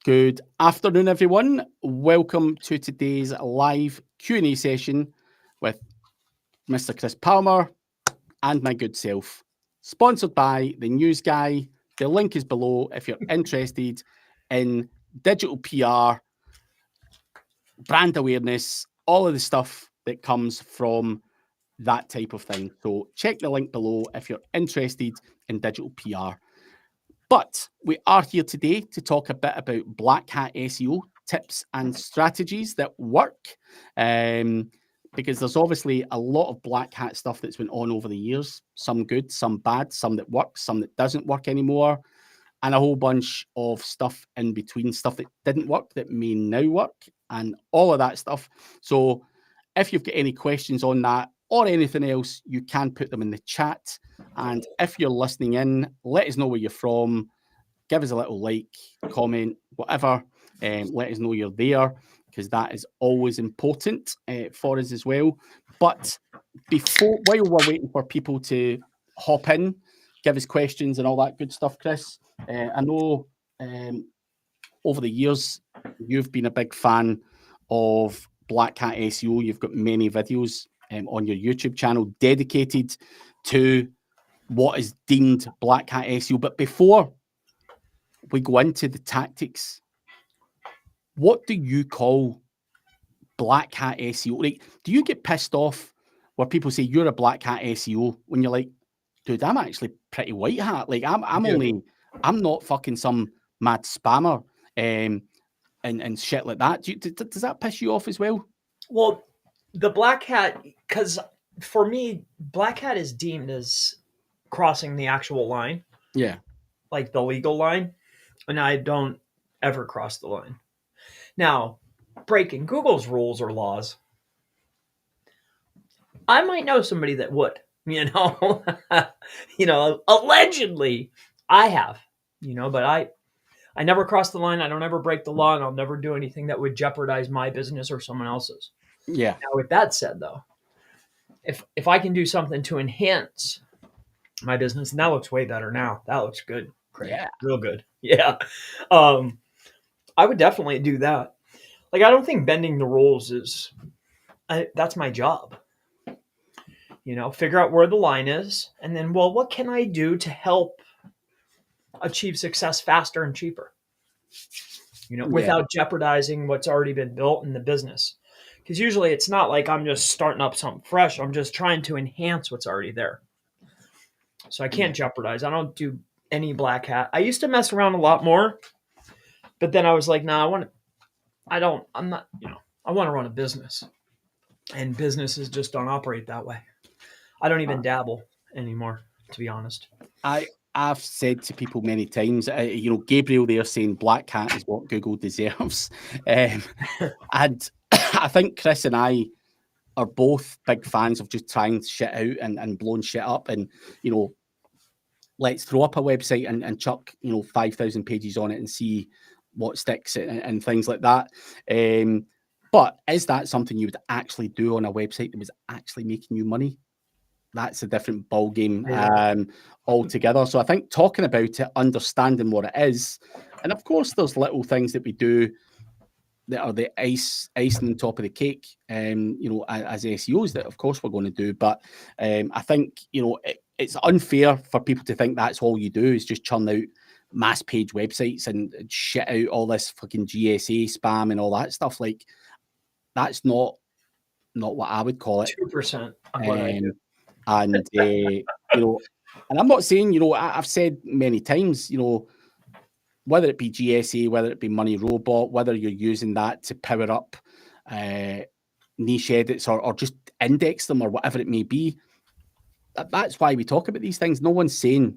Good afternoon, everyone. Welcome to today's live Q&A session with Mr. Chris Palmer and my good self. Sponsored by the News Guy. The link is below if you're interested in digital PR, brand awareness, all of the stuff that comes from that type of thing. So check the link below if you're interested in digital PR. But we are here today to talk a bit about Black Hat SEO tips and strategies that work. Because there's obviously a lot of black hat stuff that's went on over the years. Some good, some bad, some that works, some that doesn't work anymore, and a whole bunch of stuff in between, stuff that didn't work that may now work, and all of that stuff. So if you've got any questions on that or anything else, you can put them in the chat. And if you're listening in, let us know where you're from. Give us a little like, comment, whatever. Let us know you're there, because that is always important for us as well. But while we're waiting for people to hop in, give us questions and all that good stuff, Chris, I know over the years you've been a big fan of Black Hat SEO. You've got many videos on your YouTube channel dedicated to what is deemed Black Hat SEO. But before we go into the tactics, what do you call Black Hat SEO? Like, do you get pissed off where people say you're a Black Hat SEO when you're like, dude, I'm actually pretty white hat. Like, I'm not fucking some mad spammer and shit like that. Does that piss you off as well? Well, the Black Hat, because for me, Black Hat is deemed as crossing the actual line. Yeah. Like the legal line. And I don't ever cross the line. Now, breaking Google's rules or laws, I might know somebody that would, allegedly I have, but I never cross the line. I don't ever break the law, and I'll never do anything that would jeopardize my business or someone else's. Yeah. Now, with that said, though, if I can do something to enhance my business, and that looks way better now. That looks good. Great. Yeah. Real good. Yeah. I would definitely do that. Like, I don't think bending the rules that's my job. Figure out where the line is, and then, well, what can I do to help achieve success faster and cheaper? Without jeopardizing what's already been built in the business. Because usually it's not like I'm just starting up something fresh. I'm just trying to enhance what's already there. So I can't jeopardize. I don't do any black hat. I used to mess around a lot more, but then I was like, nah, I want to run a business, and businesses just don't operate that way. I don't even dabble anymore, to be honest. I've said to people many times, Gabriel there saying Black Hat is what Google deserves. And I think Chris and I are both big fans of just trying shit out and blowing shit up. And, let's throw up a website and chuck, 5,000 pages on it and see what sticks and things like that. But is that something you would actually do on a website that was actually making you money? That's a different ball game altogether. So I think talking about it, understanding what it is, and of course there's little things that we do that are the icing on top of the cake, as SEOs that of course we're going to do. But I think, it's unfair for people to think that's all you do is just churn out mass page websites and shit out all this fucking GSA spam and all that stuff. Like, that's not what I would call it. 2%. And and I'm not saying, I've said many times, whether it be GSA, whether it be Money Robot, whether you're using that to power up niche edits or just index them or whatever it may be, that's why we talk about these things. No one's saying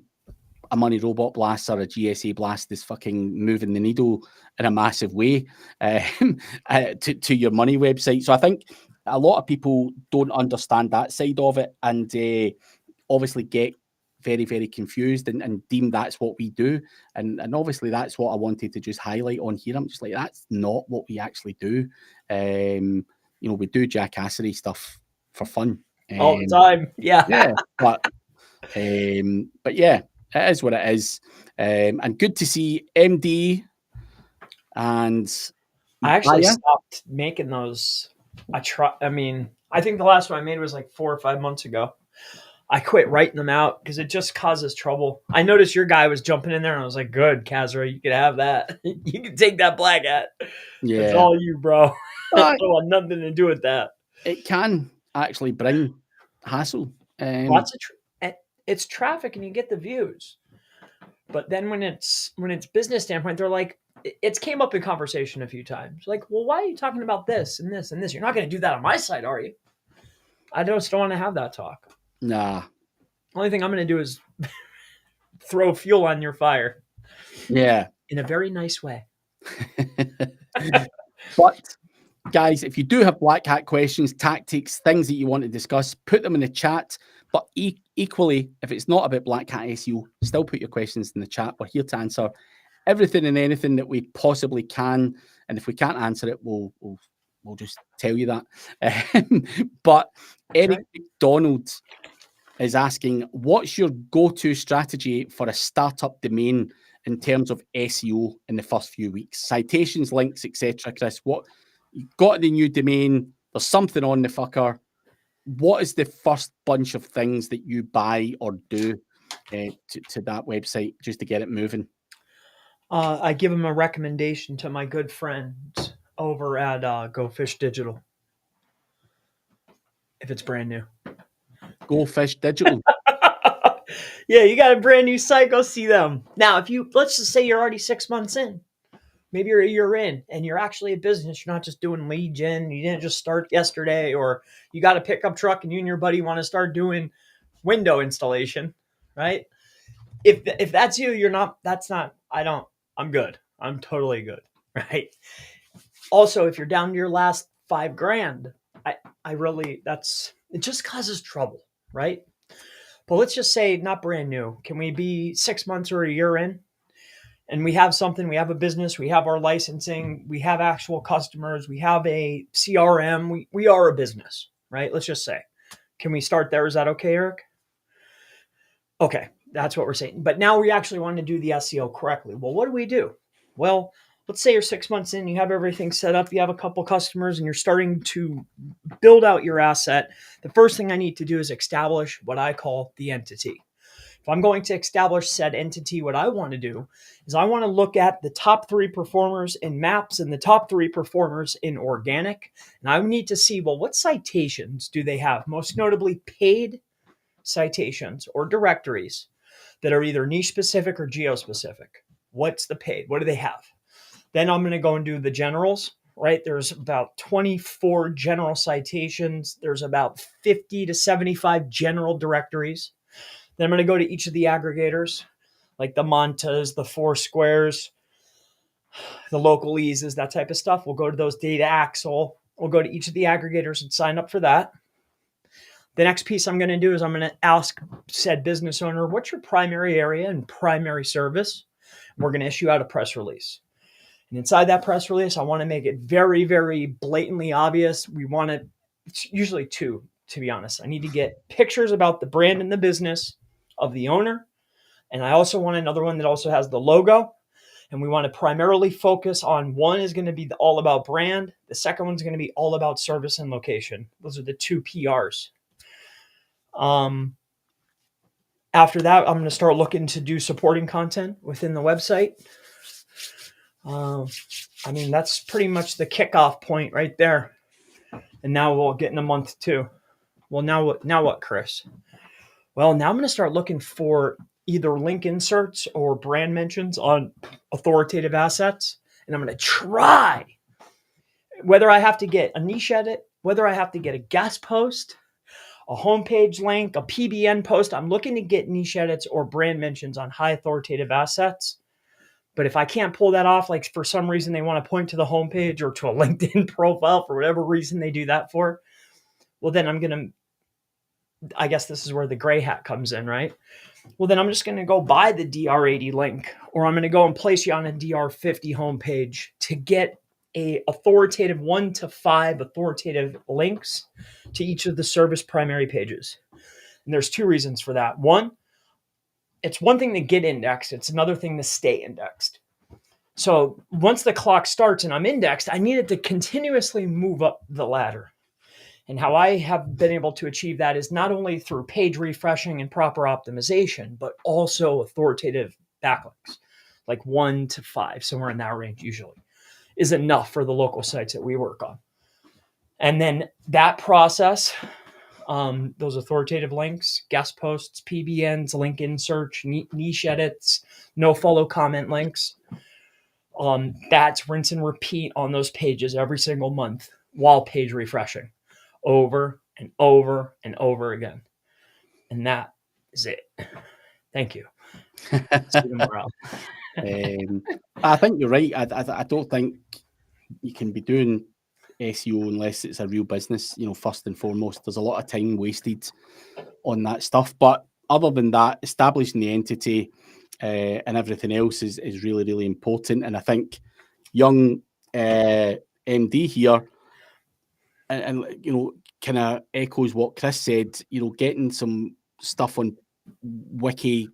a Money Robot blast or a GSA blast is fucking moving the needle in a massive way to your money website. So I think a lot of people don't understand that side of it, and obviously get very, very confused and deem that's what we do. And obviously that's what I wanted to just highlight on here. I'm just like, that's not what we actually do. We do jackassery stuff for fun. All the time. Yeah. Yeah. But yeah, it is what it is. And good to see MD And I actually stopped making those. I think the last one I made was like 4 or 5 months ago. I quit writing them out because it just causes trouble. I noticed your guy was jumping in there, and I was like, "Good, Kazra, you can have that. You can take that black hat. Yeah. It's all you, bro. I don't want nothing to do with that." It can actually bring hassle. Lots of it's traffic, and you get the views. But then when it's business standpoint, they're like, it's came up in conversation a few times. Like, well, why are you talking about this and this and this? You're not going to do that on my side, are you? I just don't want to have that talk. Nah. Only thing I'm going to do is throw fuel on your fire. Yeah. In a very nice way. But guys, if you do have black hat questions, tactics, things that you want to discuss, put them in the chat. But equally, if it's not about black hat SEO, still put your questions in the chat. We're here to answer everything and anything that we possibly can. And if we can't answer it, we'll just tell you that. But That's Eric right. McDonald is asking, what's your go-to strategy for a startup domain in terms of SEO in the first few weeks? Citations, links, etc. Chris, what you got the new domain, there's something on the fucker. What is the first bunch of things that you buy or do to that website just to get it moving? I give them a recommendation to my good friends over at Go Fish Digital. If it's brand new. Go Fish Digital. Yeah, you got a brand new site, go see them. Now, let's just say you're already 6 months in. Maybe you're a year in and you're actually a business. You're not just doing lead gen. You didn't just start yesterday, or you got a pickup truck and you and your buddy want to start doing window installation, right? If that's you, I'm good. I'm totally good, right? Also, if you're down to your last $5,000, it just causes trouble, right? But let's just say not brand new. Can we be 6 months or a year in? And we have something, we have a business, we have our licensing, we have actual customers, we have a CRM, we are a business, right? Let's just say. Can we start there? Is that okay, Eric? Okay, that's what we're saying. But now we actually want to do the SEO correctly. Well, what do we do? Well, let's say you're 6 months in, you have everything set up, you have a couple customers, and you're starting to build out your asset. The first thing I need to do is establish what I call the entity. If I'm going to establish said entity, what I want to do is I want to look at the top 3 performers in maps and the top 3 performers in organic. And I need to see, well, what citations do they have? Most notably paid citations or directories that are either niche specific or geo specific. What's the paid? What do they have? Then I'm going to go and do the generals, right? There's about 24 general citations. There's about 50 to 75 general directories. Then I'm going to go to each of the aggregators, like the Montas, the Foursquares, the Local Eases, that type of stuff. We'll go to those Data Axle. We'll go to each of the aggregators and sign up for that. The next piece I'm going to do is I'm going to ask said business owner, what's your primary area and primary service? We're going to issue out a press release. And inside that press release, I want to make it very, very blatantly obvious. It's usually 2, to be honest. I need to get pictures about the brand and the business of the owner. And I also want another one that also has the logo. And we want to primarily focus on, one is going to be all about brand. The second one's going to be all about service and location. Those are the 2 PRs. After that, I'm going to start looking to do supporting content within the website. That's pretty much the kickoff point right there. And now we'll get into month 2. Well, now what, Chris? Well, now I'm going to start looking for either link inserts or brand mentions on authoritative assets. And I'm going to try, whether I have to get a niche edit, whether I have to get a guest post, a homepage link, a PBN post. I'm looking to get niche edits or brand mentions on high authoritative assets. But if I can't pull that off, like for some reason they want to point to the homepage or to a LinkedIn profile, for whatever reason they do that for, well, then I guess this is where the gray hat comes in, right? Well, then I'm just going to go buy the DR80 link, or I'm going to go and place you on a DR50 homepage to get a authoritative 1 to 5 authoritative links to each of the service primary pages. And there's 2 reasons for that. One, it's one thing to get indexed. It's another thing to stay indexed. So once the clock starts and I'm indexed, I needed to continuously move up the ladder. And how I have been able to achieve that is not only through page refreshing and proper optimization, but also authoritative backlinks, like 1 to 5, somewhere in that range usually, is enough for the local sites that we work on. And then that process, those authoritative links, guest posts, PBNs, link insert, niche edits, no follow comment links, that's rinse and repeat on those pages every single month while page refreshing over and over and over again. And that is it. Thank you. I think you're right. I don't think you can be doing SEO unless it's a real business, first and foremost. There's a lot of time wasted on that stuff. But other than that, establishing the entity and everything else is really, really important. And I think young MD here, and kind of echoes what Chris said, getting some stuff on wiki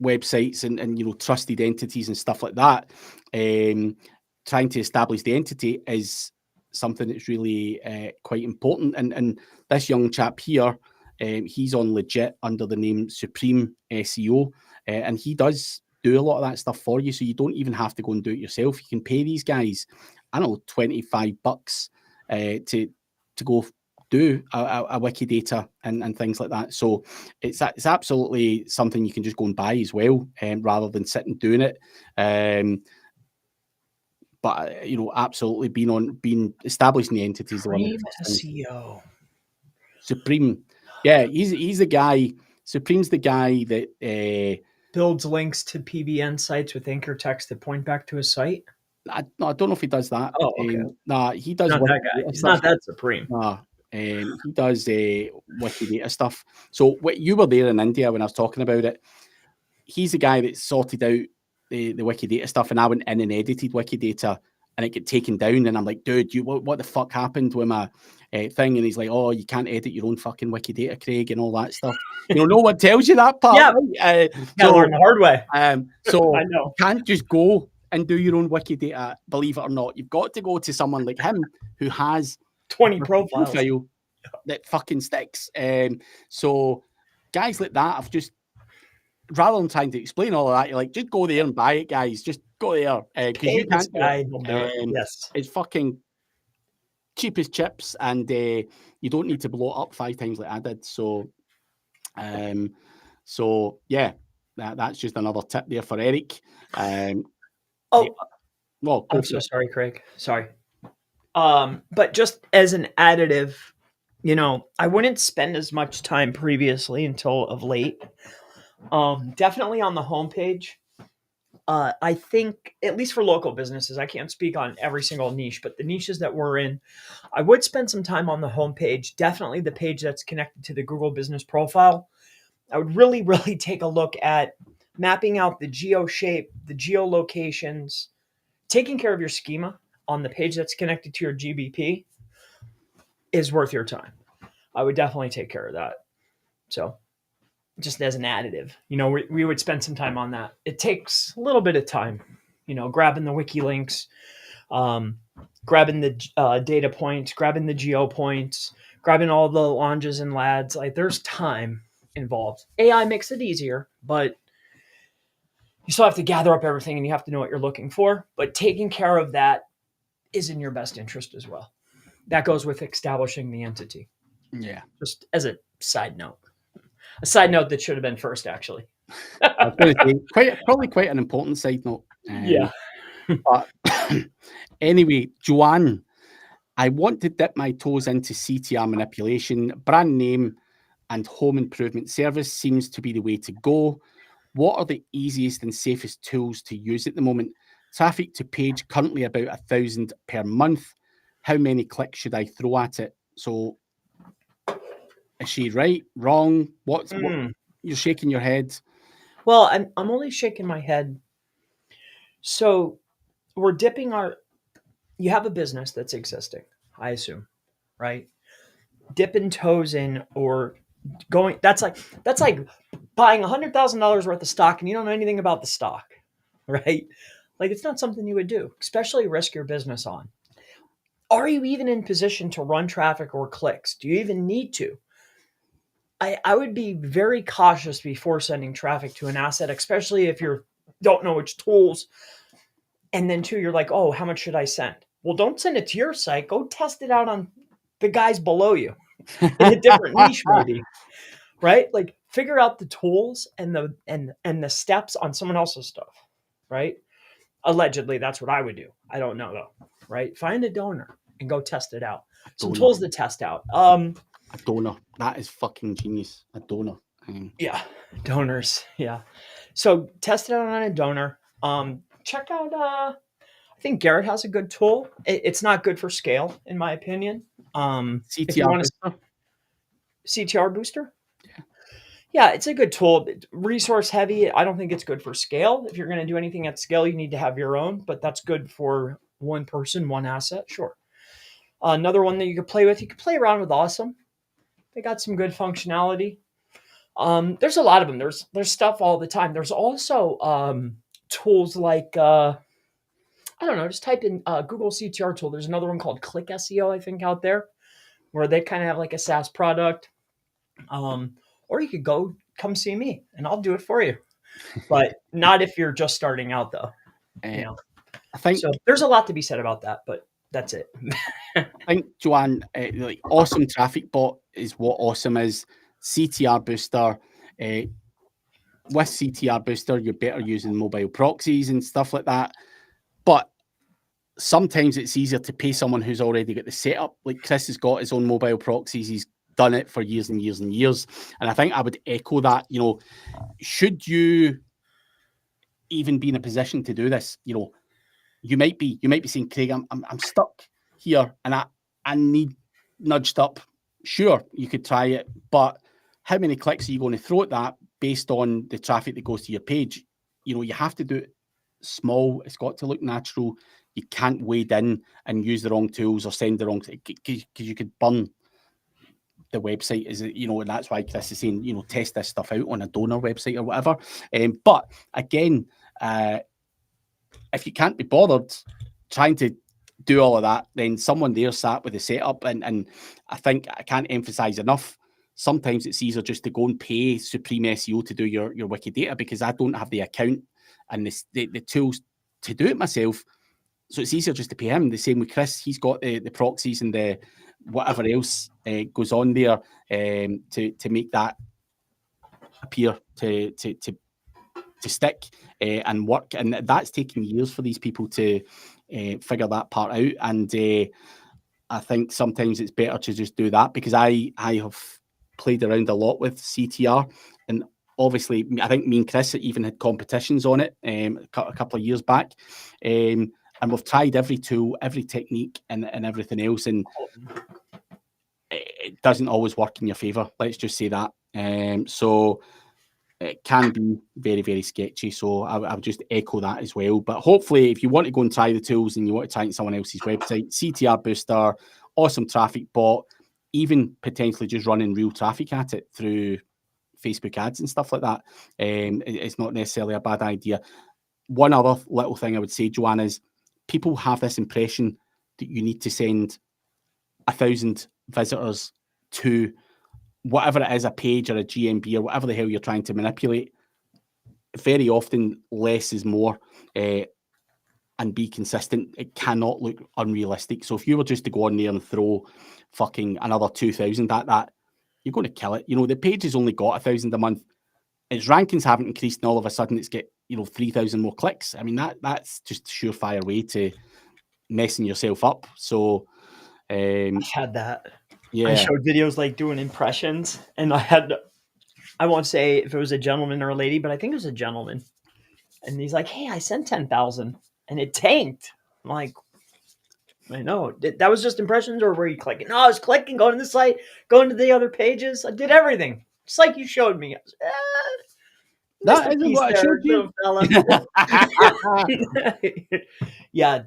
websites and trusted entities and stuff like that, trying to establish the entity is something that's really quite important. And this young chap here, he's on legit under the name Supreme SEO, and he does do a lot of that stuff for you, so you don't even have to go and do it yourself. You can pay these guys, I don't know, $25 to go do a Wikidata and things like that. So it's absolutely something you can just go and buy as well, rather than sitting doing it. But absolutely being establishing the entities. Supreme SEO. Supreme, yeah, he's the guy. Supreme's the guy that builds links to PBN sites with anchor text that point back to a site. I don't know if he does that. Oh, okay. Nah, he does. Not that guy. He's not that supreme. Nah, he does Wikidata stuff. So you were there in India when I was talking about it. He's the guy that sorted out the Wikidata stuff, and I went in and edited Wikidata, and it got taken down. And I'm like, dude, what the fuck happened with my thing? And he's like, oh, you can't edit your own fucking Wikidata, Craig, and all that stuff. No one tells you that part. Yeah, right? So learn the hard way. So I know. You can't just go and do your own Wikidata, believe it or not. You've got to go to someone like him who has 20 profiles profile that fucking sticks. So guys like that, I've just, rather than trying to explain all of that, you're like, just go there and buy it, guys. Just go there. Because you can't do it. Yes. It's fucking cheap as chips, and you don't need to blow it up 5 times like I did. So yeah, that's just another tip there for Eric. Well, I'm so sorry, Craig. Sorry. But just as an additive, I wouldn't spend as much time previously until of late. Definitely on the homepage. I think, at least for local businesses, I can't speak on every single niche, but the niches that we're in, I would spend some time on the homepage. Definitely the page that's connected to the Google Business Profile. I would really, really take a look at mapping out the geo shape, the geolocations, taking care of your schema on the page that's connected to your GBP is worth your time. I would definitely take care of that. So just as an additive, we would spend some time on that. It takes a little bit of time, grabbing the wiki links, grabbing the data points, grabbing the geo points, grabbing all the longes and lads. Like, there's time involved. AI makes it easier, but you still have to gather up everything and you have to know what you're looking for. But taking care of that is in your best interest as well. That goes with establishing the entity. Yeah. Just as a side note. A side note that should have been first, actually. I was going to say, probably quite an important side note. Yeah. But anyway, Joanne, I want to dip my toes into CTR manipulation. Brand name and home improvement service seems to be the way to go. What are the easiest and safest tools to use at the moment? Traffic to page currently about 1,000 per month. How many clicks should I throw at it? So, is she right? Wrong? What you're shaking your head? Well, I'm only shaking my head. So we're dipping you have a business that's existing, I assume, right? Dipping toes in or going, that's like buying $100,000 worth of stock and you don't know anything about the stock, right? Like, it's not something you would do, especially risk your business on. Are you even in position to run traffic or clicks? Do you even need to? I would be very cautious before sending traffic to an asset, especially if you don't know which tools. And then two, you're like, oh, how much should I send? Well, don't send it to your site. Go test it out on the guys below you in a different niche, maybe. Right? Like, figure out the tools and the steps on someone else's stuff. Right? Allegedly, that's what I would do. I don't know though. Right? Find a donor and go test it out. Some tools to test out. A donor. That is fucking genius. A donor. Yeah, donors. Yeah. So test it out on a donor. Check out. I think Garrett has a good tool. It's not good for scale, in my opinion. If you CTR want booster. CTR booster. Yeah, it's a good tool. Resource heavy. I don't think it's good for scale. If you're going to do anything at scale, you need to have your own, but that's good for one person, one asset. Sure. Another one that you could play with, you could play around with Awesome. They got some good functionality. There's a lot of them. There's stuff all the time. There's also tools like I don't know. Just type in Google CTR tool. There's another one called Click SEO, I think, out there, where they kind of have like a SaaS product. Or you could come see me, and I'll do it for you. But not if you're just starting out, though. I think so. There's a lot to be said about that, but that's it. I think, Joanne, like Awesome Traffic Bot is what Awesome is. CTR Booster. With CTR Booster, you're better using mobile proxies and stuff like that. But sometimes it's easier to pay someone who's already got the setup. Like Chris has got his own mobile proxies. He's done it for years and years and years. And I think I would echo that. Should you even be in a position to do this, you might be saying, Craig, I'm stuck here and I need nudged up. Sure, you could try it, but how many clicks are you going to throw at that based on the traffic that goes to your page? You have to do it small. It's got to look natural. You can't wade in and use the wrong tools or send the wrong thing because you could burn the website. And that's why Chris is saying, test this stuff out on a donor website or whatever. But again, if you can't be bothered trying to do all of that, then someone there sat with the setup. And I think I can't emphasize enough. Sometimes it's easier just to go and pay Supreme SEO to do your Wikidata because I don't have the account and the tools to do it myself. So it's easier just to pay him. The same with Chris. He's got the proxies and the whatever else goes on there to make that appear to stick and work. And that's taken years for these people to figure that part out. And I think sometimes it's better to just do that because I have played around a lot with CTR, and obviously I think me and Chris even had competitions on it a couple of years back, and we've tried every tool, every technique and everything else, and it doesn't always work in your favor. Let's just say that. So it can be very, very sketchy. So I would just echo that as well. But hopefully, if you want to go and try the tools and you want to try it on someone else's website, CTR Booster, Awesome Traffic Bot, even potentially just running real traffic at it through Facebook ads and stuff like that, it's not necessarily a bad idea. One other little thing I would say, Joanne, is people have this impression that you need to send 1,000 visitors to whatever it is, a page or a GMB or whatever the hell you're trying to manipulate. Very often, less is more, and be consistent. It cannot look unrealistic. So if you were just to go on there and throw fucking another 2,000 at that, you're going to kill it. The page has only got 1,000 a month. Its rankings haven't increased, and all of a sudden it's get 3,000 more clicks. I mean, that's just a surefire way to messing yourself up. So I've had that. Yeah, I showed videos like doing impressions, and I won't say if it was a gentleman or a lady, but I think it was a gentleman. And he's like, "Hey, I sent 10,000 and it tanked." I'm like, I know. That was just impressions, or were you clicking? No, I was clicking, going to the site, going to the other pages. I did everything. Just like you showed me. That isn't what I showed you. Yeah,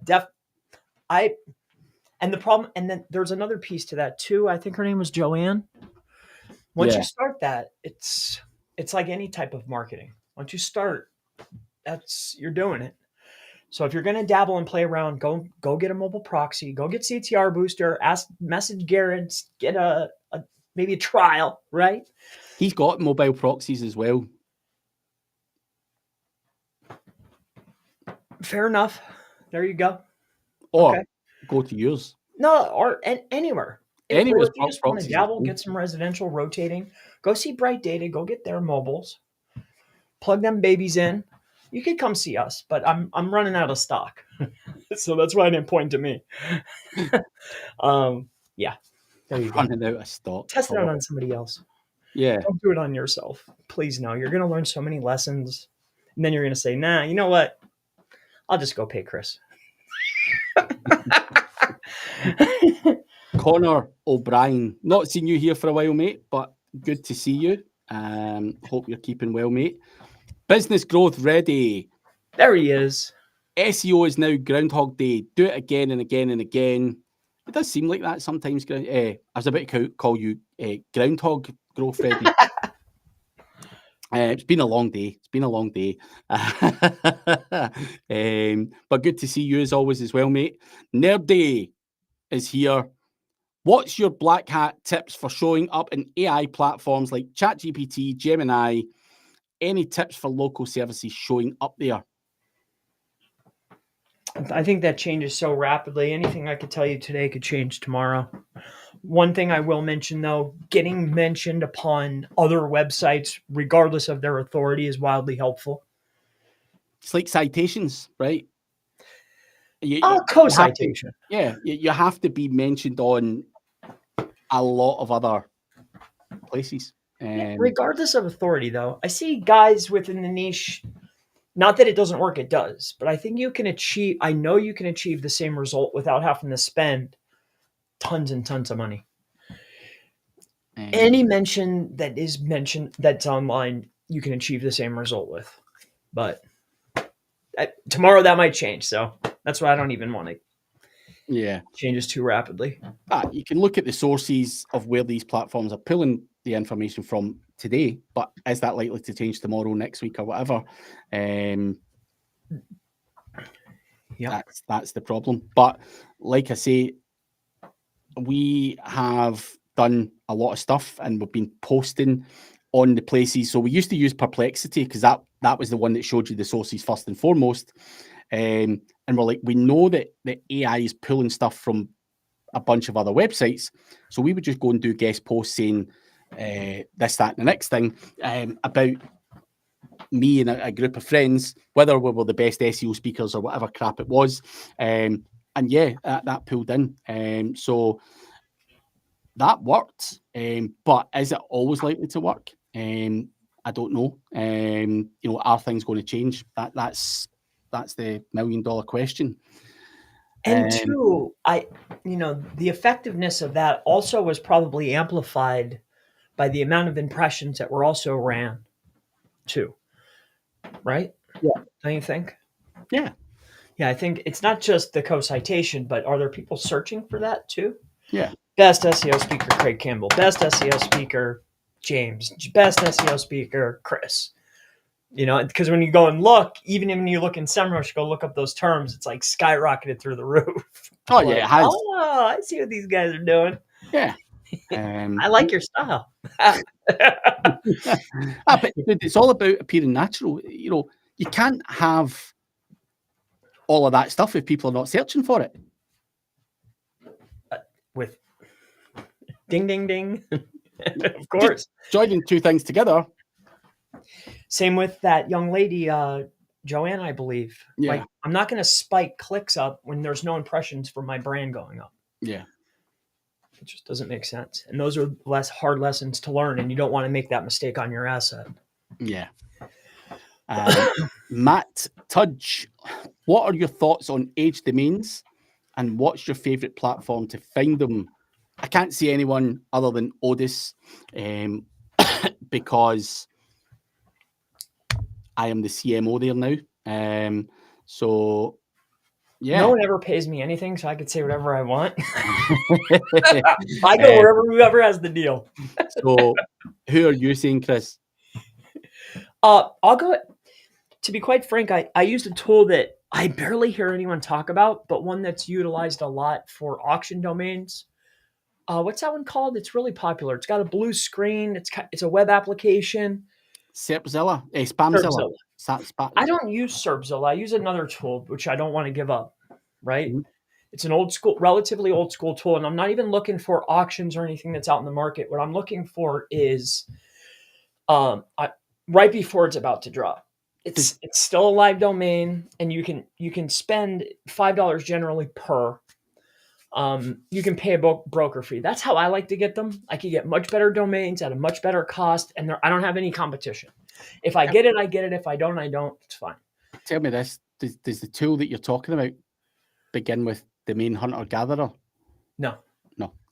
and the problem, and then there's another piece to that too. I think her name was Joanne. Once you start that, it's like any type of marketing. Once you start, you're doing it. So if you're going to dabble and play around, go get a mobile proxy, go get CTR booster, message Garrett, get maybe a trial, right? He's got mobile proxies as well. Fair enough. There you go. Or go to yours. No, or anywhere. Anywhere, Or if you just want to dabble, get some residential rotating, go see Bright Data, go get their mobiles, plug them babies in. You could come see us, but I'm running out of stock. So that's why I didn't point to me. Yeah. There you go. Running out of stock. Test it out on somebody else. Yeah. Don't do it on yourself. Please no. You're gonna learn so many lessons. And then you're gonna say, nah, you know what? I'll just go pay Chris. Connor O'Brien, not seen you here for a while, mate, but good to see you. Hope you're keeping well, mate. Business growth ready. There he is. SEO is now Groundhog Day. Do it again and again and again. It does seem like that sometimes. I was about to call you Groundhog Growth Ready. It's been a long day. But good to see you as always as well, mate. Nerd Day is here. What's your black hat tips for showing up in AI platforms like ChatGPT, Gemini? Any tips for local services showing up there? I think that changes so rapidly. Anything I could tell you today could change tomorrow. One thing I will mention, though, getting mentioned upon other websites, regardless of their authority, is wildly helpful. It's like citations, right? Co-citation. You have to be mentioned on a lot of other places. Regardless of authority, though, I see guys within the niche. Not that it doesn't work, it does. But I think I know you can achieve the same result without having to spend tons and tons of money. Any mention that's online, you can achieve the same result with. But tomorrow that might change. So that's why I don't even want to changes too rapidly. You can look at the sources of where these platforms are pulling the information from today, but is that likely to change tomorrow, next week, or whatever? That's the problem. But like I say, we have done a lot of stuff and we've been posting on the places. So we used to use Perplexity because that was the one that showed you the sources first and foremost. And we're like, we know that the AI is pulling stuff from a bunch of other websites. So we would just go and do guest posts saying this, that, and the next thing about me and a group of friends, whether we were the best SEO speakers or whatever crap it was. That pulled in. So that worked. But is it always likely to work? I don't know. Are things going to change? That's the $1 million question. And two, the effectiveness of that also was probably amplified by the amount of impressions that were also ran too. Right? Yeah. Don't you think? Yeah. Yeah, I think it's not just the co-citation, but are there people searching for that too? Yeah. Best SEO speaker, Craig Campbell. Best SEO speaker, James. Best SEO speaker, Chris. Because when you go and look, even when you look in SEMrush, go look up those terms, it's like skyrocketed through the roof. Oh, yeah, it has. Oh, I see what these guys are doing. Yeah. I like your style. But it's all about appearing natural. You can't have all of that stuff if people are not searching for it. With ding, ding, ding. Of course. Just joining two things together. Same with that young lady, Joanne, I believe. Yeah. Like, I'm not going to spike clicks up when there's no impressions for my brand going up. Yeah. It just doesn't make sense. And those are less hard lessons to learn, and you don't want to make that mistake on your asset. Yeah. Matt Tudge, what are your thoughts on age domains and what's your favorite platform to find them? I can't see anyone other than Odys because I am the CMO there now. So yeah. No one ever pays me anything, so I could say whatever I want. I go wherever whoever has the deal. So who are you saying, Chris? I'll go. To be quite frank, I used a tool that I barely hear anyone talk about, but one that's utilized a lot for auction domains. What's that one called? It's really popular. It's got a blue screen. It's a web application. Serpzilla, Spamzilla. Serpzilla. I don't use Serpzilla. I use another tool, which I don't want to give up, right? Mm-hmm. It's an relatively old school tool, and I'm not even looking for auctions or anything that's out in the market. What I'm looking for is right before it's about to drop. It's still a live domain, and you can spend $5 generally per. You can pay a broker fee. That's how I like to get them. I can get much better domains at a much better cost, and I don't have any competition. If I get it, I get it. If I don't, I don't. It's fine. Tell me this: does the tool that you're talking about begin with domain hunter gatherer? No.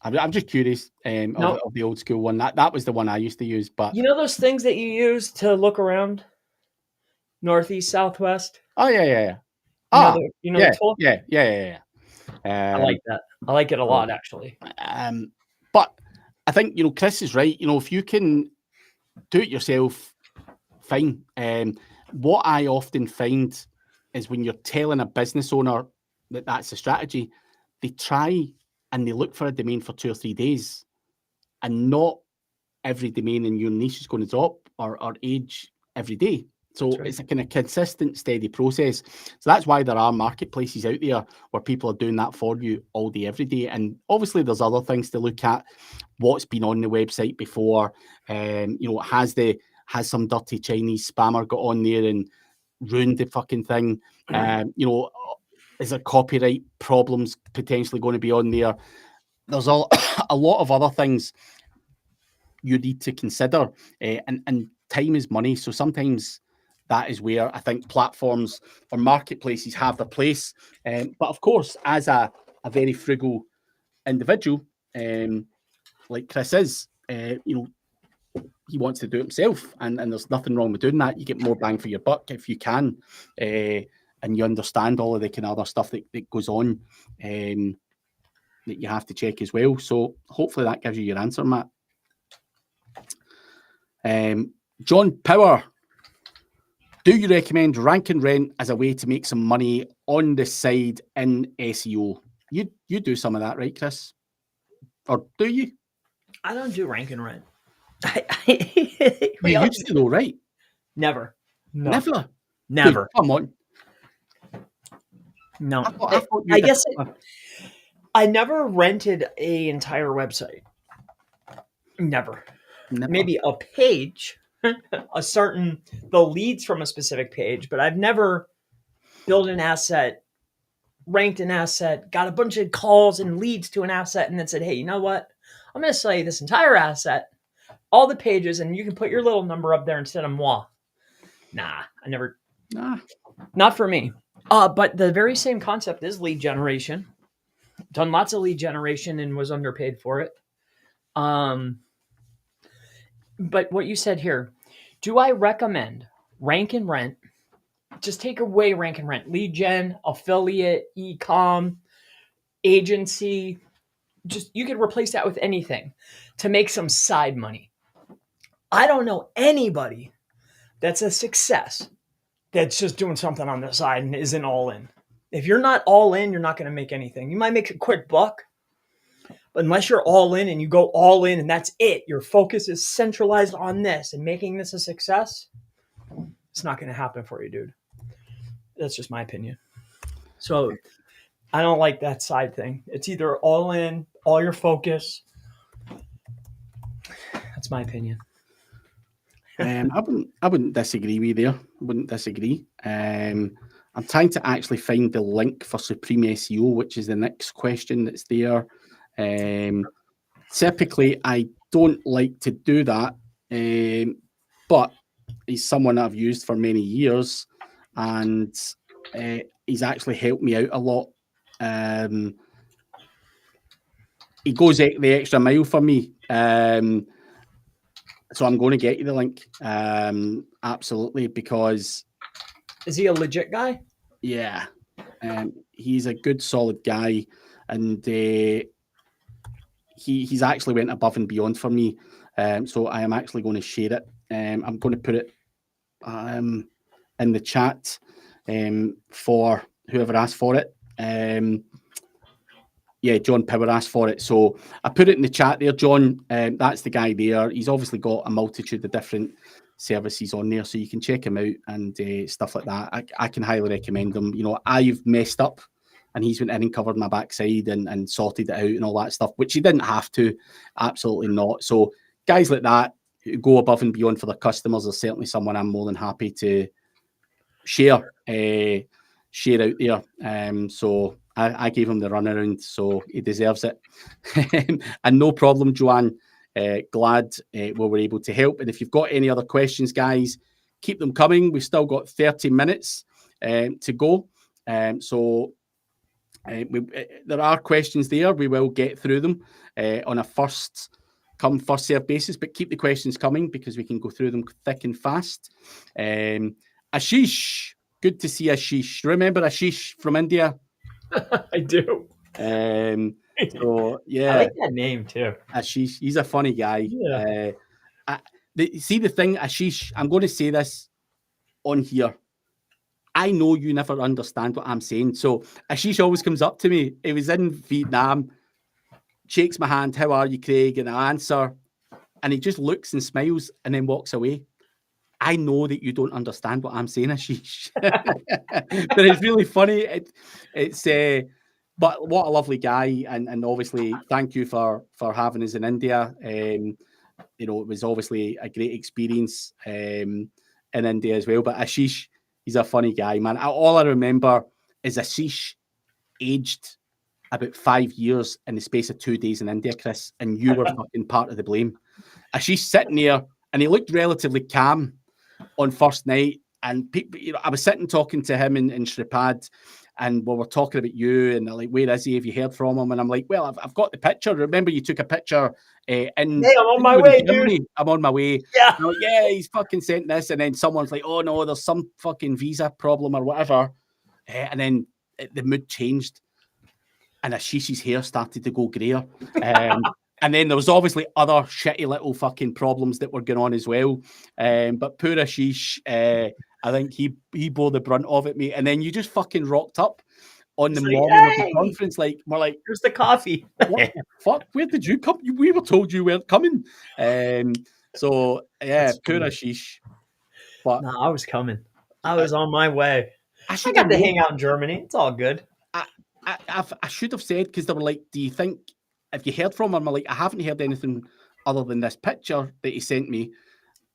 I'm just curious of the old school one. That was the one I used to use. But you know those things that you use to look around, northeast, southwest. Oh yeah. The tool? Yeah. I like that. I like it a lot, actually. But I think Chris is right. If you can do it yourself, fine. What I often find is when you're telling a business owner that that's the strategy, they try and they look for a domain for 2 or 3 days, and not every domain in your niche is going to drop or age every day. So it's a kind of consistent, steady process. So that's why there are marketplaces out there where people are doing that for you all day, every day. And obviously there's other things to look at. What's been on the website before? Has some dirty Chinese spammer got on there and ruined the fucking thing? Is there copyright problems potentially going to be on there? There's a lot of other things you need to consider, and time is money. So sometimes that is where I think platforms or marketplaces have their place. But of course, as a very frugal individual, like Chris is, he wants to do it himself, and there's nothing wrong with doing that. You get more bang for your buck if you can, and you understand all of the kind of other stuff that goes on that you have to check as well. So hopefully that gives you your answer, Matt. John Power, do you recommend rank and rent as a way to make some money on the side in SEO? You do some of that, right, Chris? Or do you? I don't do rank and rent. You used to though, right? Never. No. Never. Dude, come on. No. I guess I never rented an entire website. Never. Maybe a page, the leads from a specific page, but I've never built an asset, ranked an asset, got a bunch of calls and leads to an asset, and then said, hey, you know what? I'm going to sell you this entire asset, all the pages, and you can put your little number up there instead of moi. Nah, I never. Nah. Not for me. But the very same concept is lead generation. Done lots of lead generation and was underpaid for it. But what you said here, do I recommend rank and rent? Just take away rank and rent. Lead gen, affiliate, e-com, agency. Just you could replace that with anything to make some side money. I don't know anybody that's a success that's just doing something on the side and isn't all in. If you're not all in, you're not going to make anything. You might make a quick buck, but unless you're all in and you go all in and that's it, your focus is centralized on this and making this a success, it's not going to happen for you, dude. That's just my opinion. So I don't like that side thing. It's either all in, all your focus. That's my opinion. I wouldn't disagree with you there. I wouldn't disagree. I'm trying to actually find the link for Supreme SEO, which is the next question that's there. Typically, I don't like to do that, but he's someone I've used for many years, and he's actually helped me out a lot. He goes the extra mile for me. So I'm going to get you the link. Absolutely, because... Is he a legit guy? Yeah. He's a good, solid guy, and he's actually went above and beyond for me. So I am actually going to share it. I'm going to put it in the chat. for whoever asked for it. Yeah, John Power asked for it. So I put it in the chat there, John. That's the guy there. He's obviously got a multitude of different services on there, so you can check him out and stuff like that. I can highly recommend him. You know, I've messed up and he's went in and covered my backside and sorted it out and all that stuff, which he didn't have to. Absolutely not. So guys like that who go above and beyond for their customers are certainly someone I'm more than happy to share out there. So I gave him the runaround, so he deserves it. And no problem, Joanne. Glad we were able to help. And if you've got any other questions, guys, keep them coming. We've still got 30 minutes to go. So there are questions there. We will get through them on a first come, first serve basis, but keep the questions coming because we can go through them thick and fast. Ashish, good to see Ashish. Remember Ashish from India? I do. So yeah, I like that name too. Ashish, he's a funny guy. Yeah. See the thing, Ashish, I'm going to say this on here. I know you never understand what I'm saying. So Ashish always comes up to me. He was in Vietnam, shakes my hand. How are you, Craig? And I answer, and he just looks and smiles and then walks away. I know that you don't understand what I'm saying, Ashish, but it's really funny. But what a lovely guy, and obviously thank you for having us in India. You know, it was obviously a great experience in India as well. But Ashish, he's a funny guy, man. All I remember is Ashish aged about 5 years in the space of 2 days in India, Chris, and you were fucking part of the blame. Ashish sitting there, and he looked relatively calm on first night, and people, you know, I was sitting talking to him in Shripad, and we were talking about you, and they're like, "Where is he? Have you heard from him?" And I'm like, "Well, I've got the picture. Remember, you took a picture in. Hey, I'm on my way, Germany. dude. I'm on my way. Yeah. Like, yeah, he's fucking sent this, and then someone's like, "Oh no, there's some fucking visa problem or whatever," and then the mood changed, and Ashish's hair started to go greyer. And then there was obviously other shitty little fucking problems that were going on as well. But poor Ashish, I think he bore the brunt of it, mate. And then you just fucking rocked up on the morning of the conference. Like, we're like, here's the coffee. What the fuck? Where did you come? We were told you weren't coming. So, yeah, poor Ashish. But no, I was coming. I was on my way. I should got to hang out in Germany. It's all good. I should have said, because they were like, do you think, if you heard from him? I'm like, I haven't heard anything other than this picture that he sent me.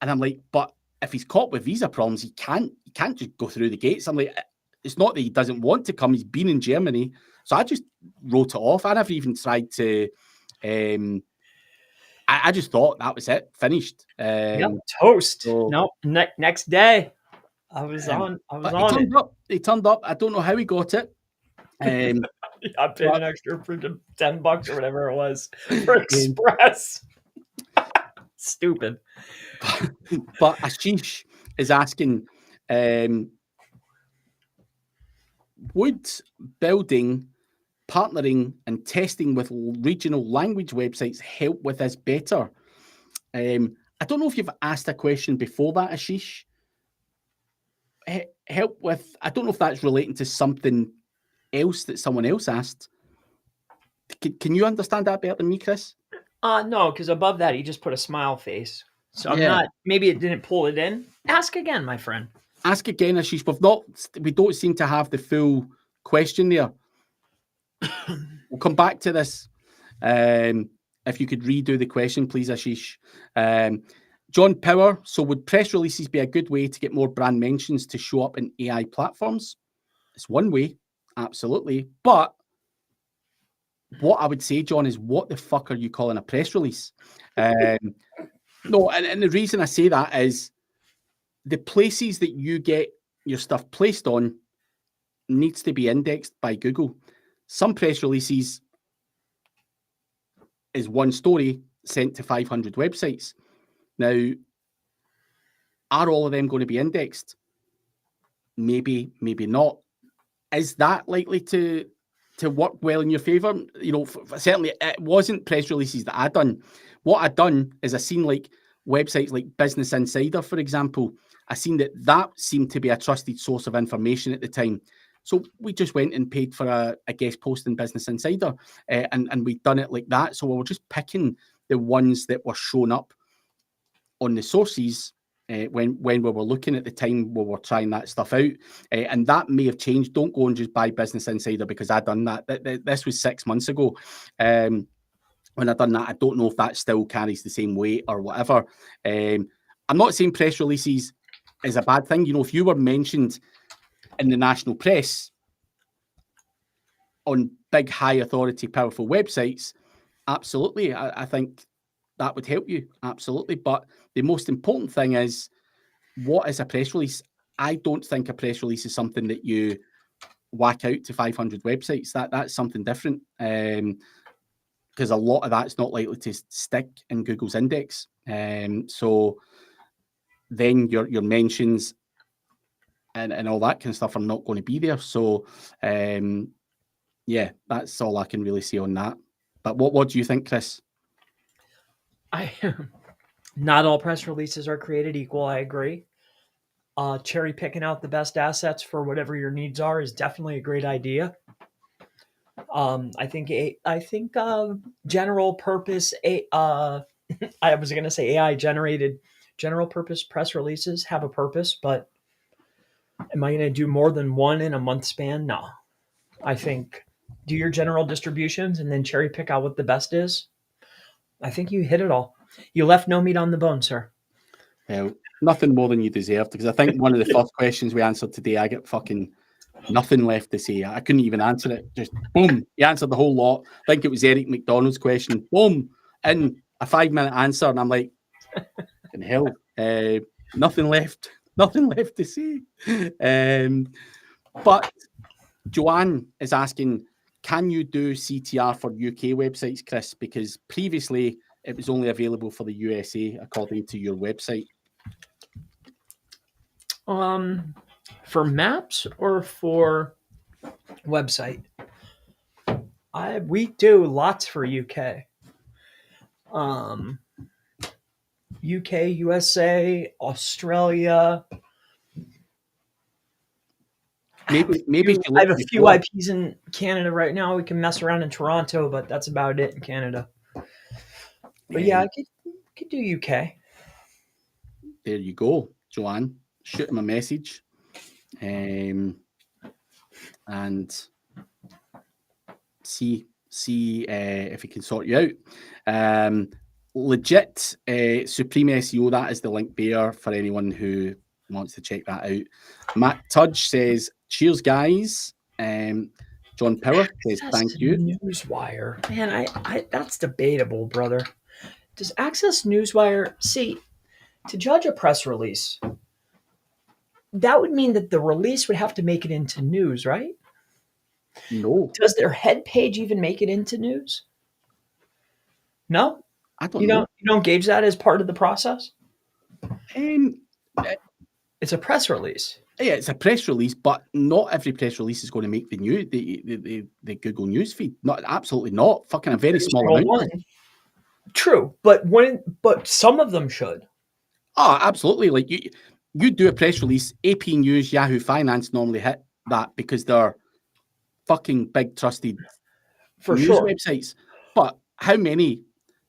And I'm like, but if he's caught with visa problems, he can't just go through the gates. I'm like, it's not that he doesn't want to come. He's been in Germany. So I just wrote it off. I never even tried to, I just thought that was it, finished. Yep, toast. So, no, next day, I was on He turned up. I don't know how he got it. I paid an extra freaking $10 or whatever it was for express. Stupid. But Ashish is asking, would building, partnering, and testing with regional language websites help with this better? I don't know if you've asked a question before that, Ashish. Help with, I don't know if that's relating to something else that someone else asked. Can you understand that better than me, Chris? No, because above that he just put a smile face. So I'm not. Maybe it didn't pull it in. Ask again, my friend. Ask again, Ashish. We don't seem to have the full question there. We'll come back to this. If you could redo the question, please, Ashish. John Power. So would press releases be a good way to get more brand mentions to show up in AI platforms? It's one way. Absolutely. But what I would say, John, is what the fuck are you calling a press release? No, and the reason I say that is the places that you get your stuff placed on needs to be indexed by Google. Some press releases is one story sent to 500 websites. Now, are all of them going to be indexed? Maybe, maybe not. Is that likely to work well in your favor? You know, certainly it wasn't press releases that I done. What I done is I seen like websites like Business Insider, for example, I seen that seemed to be a trusted source of information at the time. So we just went and paid for a guest post in Business Insider, and we'd done it like that. So we were just picking the ones that were shown up on the sources when we were looking at the time we were trying that stuff out, and that may have changed. Don't go and just buy Business Insider because I done that. This was 6 months ago. When I done that, I don't know if that still carries the same weight or whatever. I'm not saying press releases is a bad thing. You know, if you were mentioned in the national press on big, high authority, powerful websites, absolutely, I think that would help you. Absolutely. But the most important thing is, what is a press release? I don't think a press release is something that you whack out to 500 websites. That's something different. Because a lot of that's not likely to stick in Google's index. So then your mentions and all that kind of stuff are not going to be there. So yeah, that's all I can really say on that. But what do you think, Chris? Not all press releases are created equal. I agree. Cherry picking out the best assets for whatever your needs are is definitely a great idea. I think general purpose I was going to say AI generated general purpose press releases have a purpose, but am I going to do more than one in a month span? No. I think do your general distributions and then cherry pick out what the best is. I think you hit it all. You left no meat on the bone, sir. Well, nothing more than you deserved, because I think one of the first questions we answered today, I get fucking nothing left to say. I couldn't even answer it. Just boom, he answered the whole lot. I think it was Eric McDonald's question. Boom, in a 5-minute answer, and I'm like, in hell, nothing left to say. But Joanne is asking, can you do CTR for UK websites, Chris? Because previously it was only available for the USA, according to your website. For maps or for website? We do lots for UK. UK, USA, Australia. Maybe I have a few IPs in Canada right now. We can mess around in Toronto, but that's about it in Canada. But yeah, I could do UK. There you go, Joanne. Shoot him a message, and see if he can sort you out. Legit Supreme SEO. That is the link there for anyone who wants to check that out. Matt Tudge says, "Cheers, guys." John Power says, "Thank you." Newswire, man, I that's debatable, brother. Does Access Newswire see to judge a press release? That would mean that the release would have to make it into news, right? No. Does their head page even make it into news? No, I don't know. You don't gauge that as part of the process. It's a press release. Yeah, it's a press release, but not every press release is going to make the news, the Google News feed. Not absolutely not. Fucking a very small amount. True, but some of them should. Oh, absolutely. Like you do a press release, AP News, Yahoo Finance normally hit that because they're fucking big trusted news websites. But how many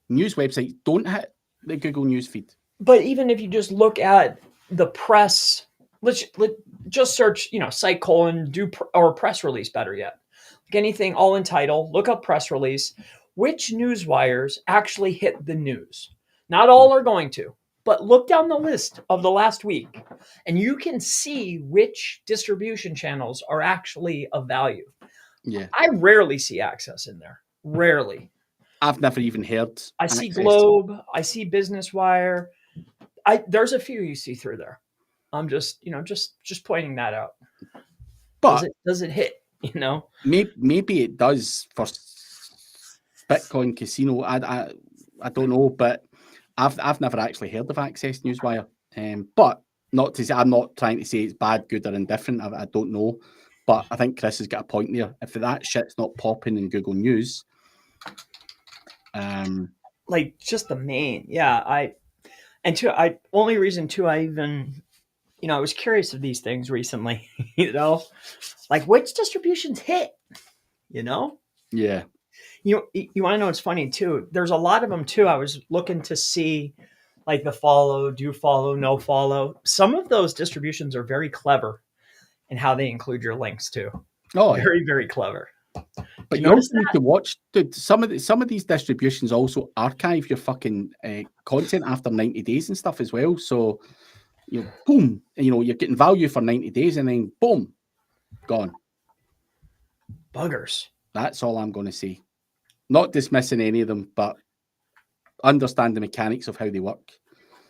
news websites don't hit the Google News feed? But even if you just look at the press, let's just search, site : or press release, better yet. Like anything, all in title, look up press release. Which news wires actually hit the news? Not all are going to, but look down the list of the last week and you can see which distribution channels are actually of value. Yeah. I rarely see Access in there. Rarely. I've never even heard. I see Globe. I see Business Wire. There's a few you see through there. I'm just pointing that out. But does it hit? Maybe it does for Bitcoin Casino. I don't know, but I've never actually heard of Access Newswire. But not to say, I'm not trying to say it's bad, good, or indifferent. I don't know, but I think Chris has got a point there. If that shit's not popping in Google News, like just the main, yeah. Only reason too I even I was curious of these things recently, like which distributions hit, Yeah. You want to know what's funny too? There's a lot of them too. I was looking to see like the follow, do follow, no follow. Some of those distributions are very clever in how they include your links too. Oh, yeah. Very, very clever. But you you notice also need to watch, dude, some of these distributions also archive your fucking content after 90 days and stuff as well. So, boom, you're getting value for 90 days and then boom, gone. Buggers. That's all I'm going to say. Not dismissing any of them, but understand the mechanics of how they work.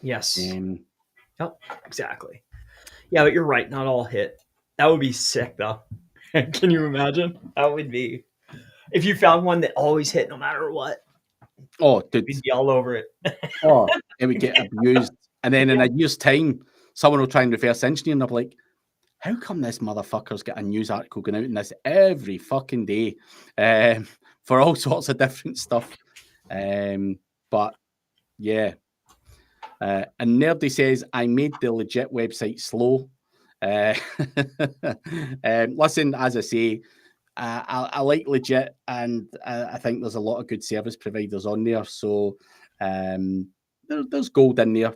Yes. Yep, exactly. Yeah, but you're right. Not all hit. That would be sick, though. Can you imagine? That would be if you found one that always hit no matter what. Oh, dude. We'd be all over it. Oh, it would get abused. And then in a year's time, someone will try and reverse engineer and they'll be like, how come this motherfucker's got a news article going out in this every fucking day for all sorts of different stuff? But yeah. And Nerdy says, I made the legit website slow. Listen, as I say, I like legit, and I think there's a lot of good service providers on there. So there's gold in there.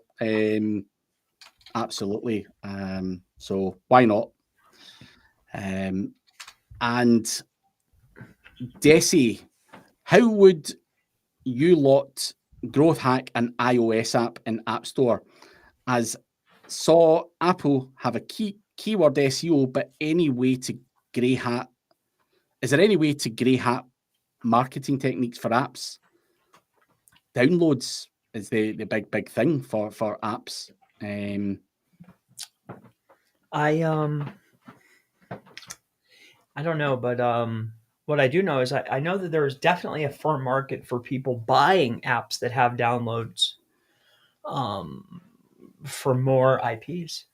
Absolutely. So why not? And Desi, how would you lot growth hack an iOS app in App Store? As saw Apple have a keyword SEO, but any way to grey hat? Is there any way to grey hat marketing techniques for apps? Downloads is the big thing for apps. I don't know, but what I do know is I know that there is definitely a firm market for people buying apps that have downloads for more IPs.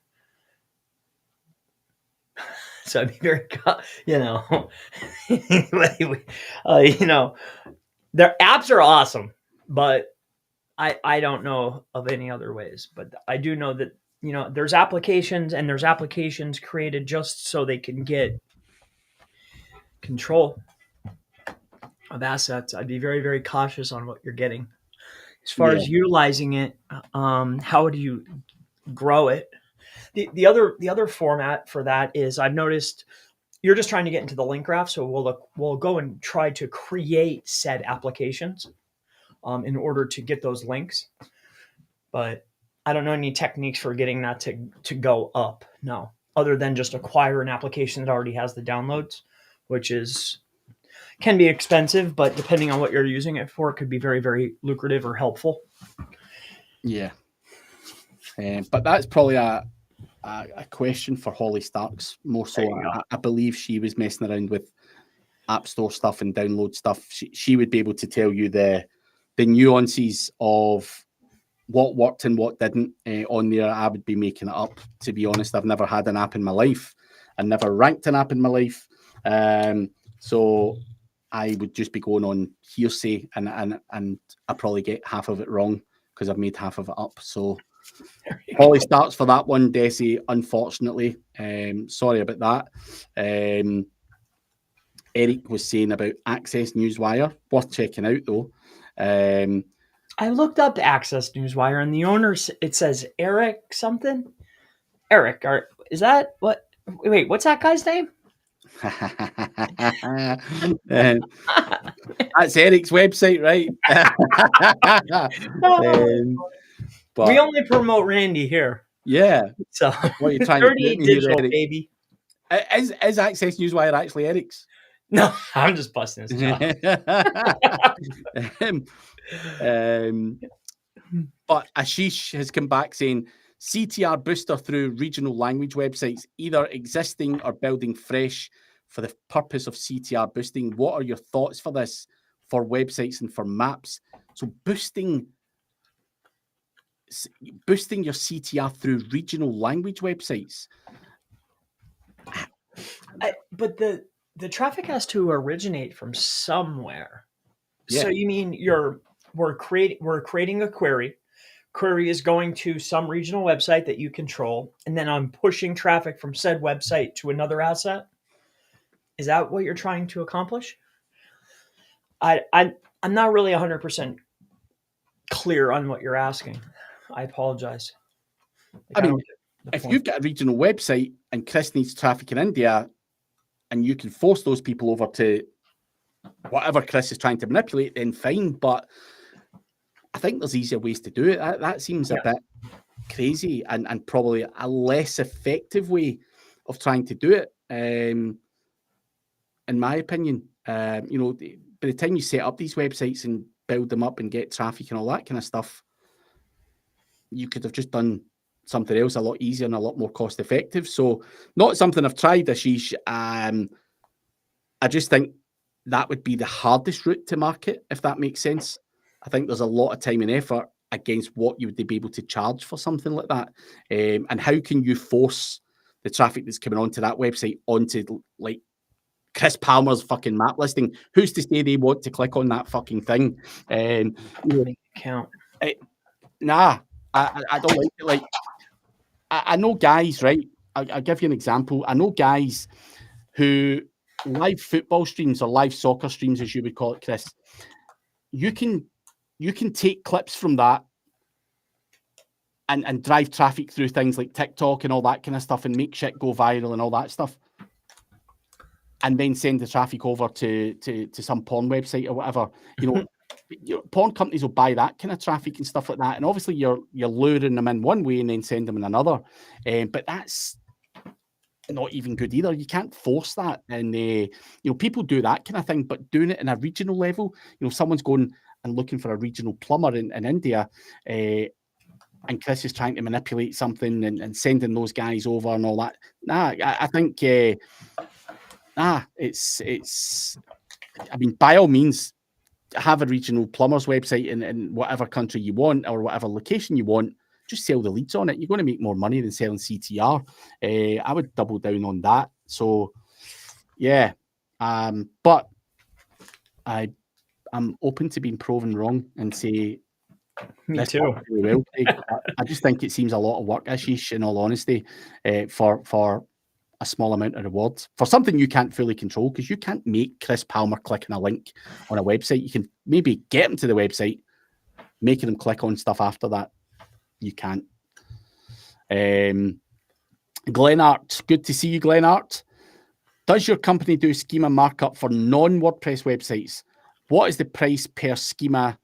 So I'd be very, their apps are awesome, but I don't know of any other ways. But I do know that, there's applications created just so they can get control of assets. I'd be very, very cautious on what you're getting. As far as utilizing it, how do you grow it? The other format for that is I've noticed you're just trying to get into the link graph. So we'll go and try to create said applications in order to get those links. But I don't know any techniques for getting that to go up. No, other than just acquire an application that already has the downloads, which can be expensive, but depending on what you're using it for, it could be very, very lucrative or helpful. Yeah. But that's probably a question for Holly Starks more so. I believe she was messing around with App Store stuff and download stuff. She would be able to tell you the nuances of what worked and what didn't on there. I would be making it up, to be honest. I've never had an app in my life. I never ranked an app in my life. So I would just be going on hearsay and I probably get half of it wrong because I've made half of it up. So Holly Starts for that one, Desi, unfortunately. Sorry about that. Eric was saying about Access Newswire. Worth checking out, though. I looked up Access Newswire, and the owner, it says Eric something. Eric, is that what? Wait, what's that guy's name? That's Eric's website, right? But we only promote Randy here. Yeah. So what are you trying to do? Digital, Eric? Baby. Is Access Newswire actually Eric's? No, I'm just busting his job. But Ashish has come back saying CTR booster through regional language websites, either existing or building fresh for the purpose of CTR boosting. What are your thoughts for this for websites and for maps? So boosting your CTR through regional language websites. But the traffic has to originate from somewhere. Yeah. So you mean we're creating a query, query is going to some regional website that you control, and then I'm pushing traffic from said website to another asset. Is that what you're trying to accomplish? I'm not really 100% clear on what you're asking. I apologize. I mean, if you've got a regional website and Chris needs traffic in India, and you can force those people over to whatever Chris is trying to manipulate, then fine. But I think there's easier ways to do it. That seems a bit crazy and probably a less effective way of trying to do it, in my opinion. By the time you set up these websites and build them up and get traffic and all that kind of stuff, you could have just done something else a lot easier and a lot more cost effective. So not something I've tried, Ashish. I just think that would be the hardest route to market, if that makes sense. I think there's a lot of time and effort against what you would be able to charge for something like that. And how can you force the traffic that's coming onto that website onto like Chris Palmer's fucking map listing? Who's to say they want to click on that fucking thing? Count. Nah, I don't like it. Like, I know guys, right? I'll give you an example. I know guys who live football streams or live soccer streams, as you would call it, Chris. You can take clips from that and drive traffic through things like TikTok and all that kind of stuff and make shit go viral and all that stuff. And then send the traffic over to some porn website or whatever. Porn companies will buy that kind of traffic and stuff like that. And obviously you're luring them in one way and then send them in another. But that's not even good either. You can't force that. And people do that kind of thing, but doing it in a regional level, someone's going and looking for a regional plumber in India, and Chris is trying to manipulate something and sending those guys over and all that. Nah, I think it's I mean, by all means, have a regional plumber's website in whatever country you want or whatever location you want. Just sell the leads on it. You're going to make more money than selling CTR. I would double down on that. So, yeah. But I'm open to being proven wrong and say, me too. Really well. I just think it seems a lot of work, Ashish, in all honesty, for a small amount of rewards for something you can't fully control, because you can't make Chris Palmer click on a link on a website. You can maybe get him to the website, making him click on stuff after that. You can't. Glenart, good to see you, Glenart. Does your company do schema markup for non-WordPress websites? What is the price per schema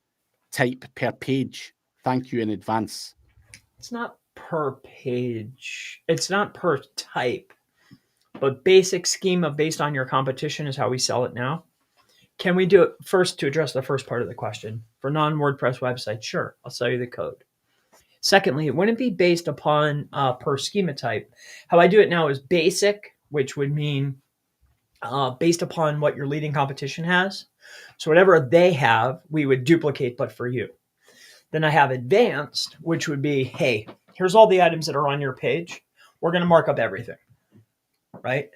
type per page? Thank you in advance. It's not per page. It's not per type. But basic schema based on your competition is how we sell it now. Can we do it first to address the first part of the question? For non-WordPress websites, sure, I'll sell you the code. Secondly, it wouldn't be based upon per schema type. How I do it now is basic, which would mean based upon what your leading competition has. So whatever they have, we would duplicate, but for you. Then I have advanced, which would be, hey, here's all the items that are on your page. We're going to mark up everything. Right?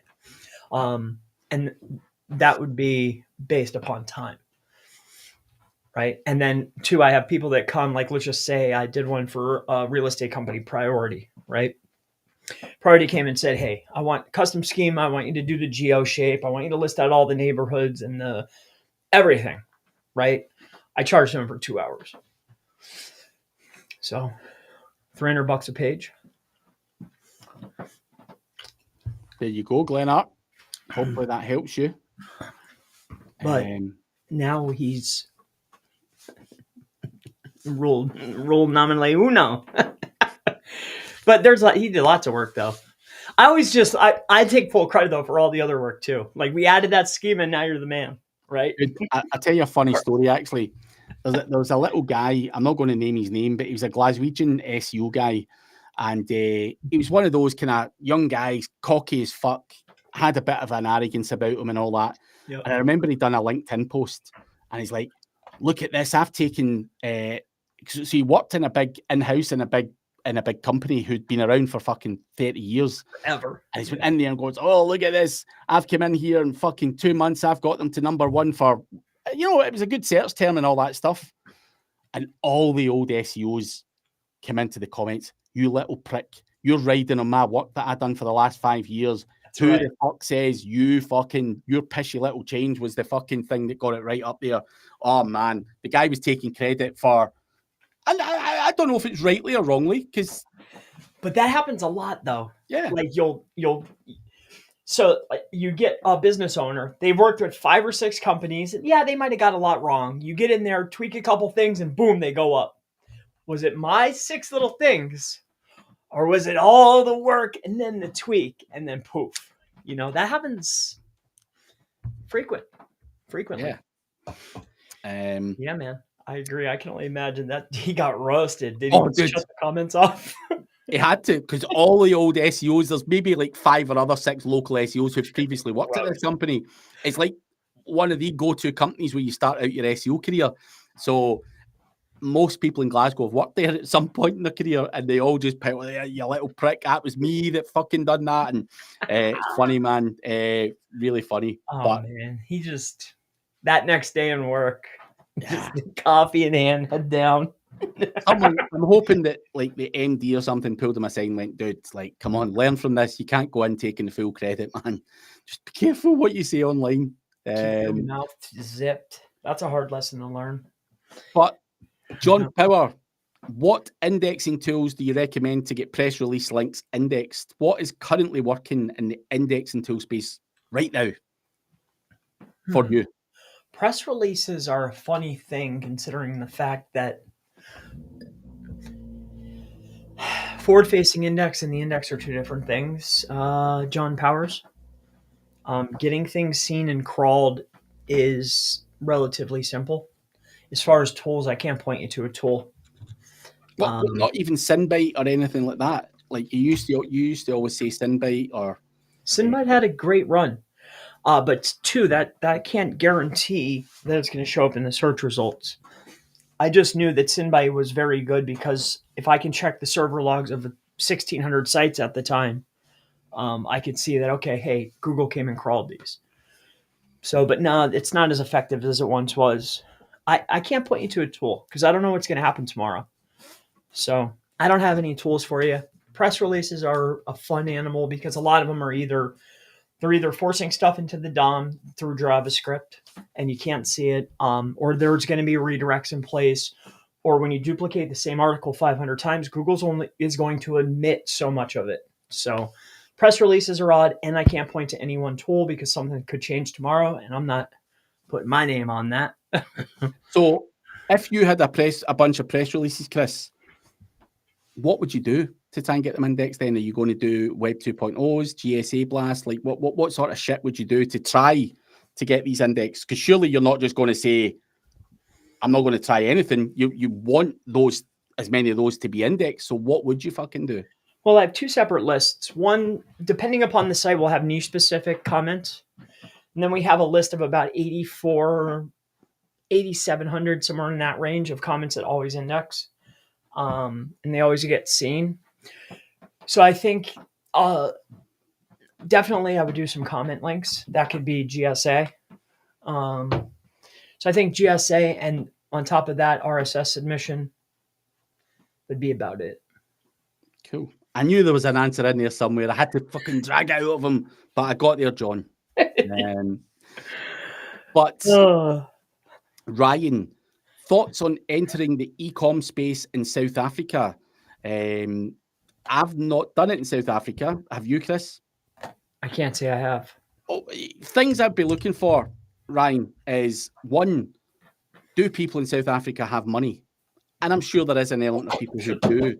And that would be based upon time. Right? And then two, I have people that come, like, let's just say I did one for a real estate company, Priority, right? Priority came and said, hey, I want custom schema. I want you to do the geo shape. I want you to list out all the neighborhoods and the everything, right? I charged them for 2 hours. So $300 a page. There you go, Glenart. Hopefully that helps you. But now he's rule nominally uno. But he did lots of work though. I take full credit though for all the other work too. Like, we added that schema and now you're the man, right? I'll tell you a funny story actually. There was a little guy, I'm not going to name his name, but he was a Glaswegian SEO guy. And he was one of those kind of young guys, cocky as fuck, had a bit of an arrogance about him and all that. Yep. And I remember he'd done a LinkedIn post and he's like, look at this. I've taken, so he worked in a big in-house in a big company who'd been around for fucking 30 years. Ever. And he's went in there and goes, oh, look at this. I've come in here in fucking 2 months. I've got them to #1 for, it was a good search term and all that stuff. And all the old SEOs come into the comments, you little prick, you're riding on my work that I've done for the last 5 years. That's Who right. the fuck says your pishy little change was the fucking thing that got it right up there? Oh man, the guy was taking credit for, and I don't know if it's rightly or wrongly, because But that happens a lot though. yeah, Like so you get a business owner, they've worked with 5 or 6 companies, and yeah, they might have got a lot wrong. You get in there, tweak a couple things, and boom, they go up. Was it my 6 little things? Or was it all the work and then the tweak and then poof? That happens frequently. yeah. Yeah, man. I agree. I can only imagine that he got roasted. Did Oh, he dude. shut the comments off? He had to, because all the old SEOs, there's maybe like 5 or other 6 local SEOs who've previously worked at this company. It's like one of the go-to companies where you start out your SEO career. So most people in Glasgow have worked there at some point in their career, and they all just put, you little prick, that was me that fucking done that. And it's funny, man. Really funny. Oh, but man. He just, that next day in work, just coffee in hand, head down. I'm hoping that like the MD or something pulled him aside and went, dude, like, come on, learn from this. You can't go in taking the full credit, man. Just be careful what you say online. Keep your mouth zipped. That's a hard lesson to learn. But John Power, what indexing tools do you recommend to get press release links indexed? What is currently working in the indexing tool space right now for you? Press releases are a funny thing, considering the fact that forward-facing index and the index are 2 different things. John Powers, getting things seen and crawled is relatively simple. As far as tools, I can't point you to a tool. But not even Sinbite or anything like that. Like you used to always say Sinbite or Sinbite had a great run, but 2 that can't guarantee that it's going to show up in the search results. I just knew that Sinbite was very good because if I can check the server logs of 1,600 sites at the time, I could see that, okay, hey, Google came and crawled these. So, but no, it's not as effective as it once was. I can't point you to a tool because I don't know what's going to happen tomorrow. So I don't have any tools for you. Press releases are a fun animal because a lot of them are either forcing stuff into the DOM through JavaScript and you can't see it, or there's going to be redirects in place, or when you duplicate the same article 500 times, Google's only is going to admit so much of it. So press releases are odd, and I can't point to any one tool because something could change tomorrow, and I'm not putting my name on that. So if you had a bunch of press releases, Chris, what would you do to try and get them indexed then? Are you going to do Web 2.0s, GSA blast? Like what sort of shit would you do to try to get these indexed? Because surely you're not just going to say, I'm not going to try anything. You want those, as many of those to be indexed. So what would you fucking do? Well, I have 2 separate lists. One, depending upon the site, will have niche specific comments. And then we have a list of about 8,700, somewhere in that range of comments that always index. And they always get seen. So I think definitely I would do some comment links. That could be GSA. So I think GSA, and on top of that, RSS submission would be about it. Cool. I knew there was an answer in there somewhere. I had to fucking drag it out of him, but I got there, John. But Ryan, thoughts on entering the e-com space in South Africa? I've not done it in South Africa. Have you, Chris? I can't say I have. Things I'd be looking for, Ryan, is one, do people in South Africa have money? And I'm sure there is an element of people who do.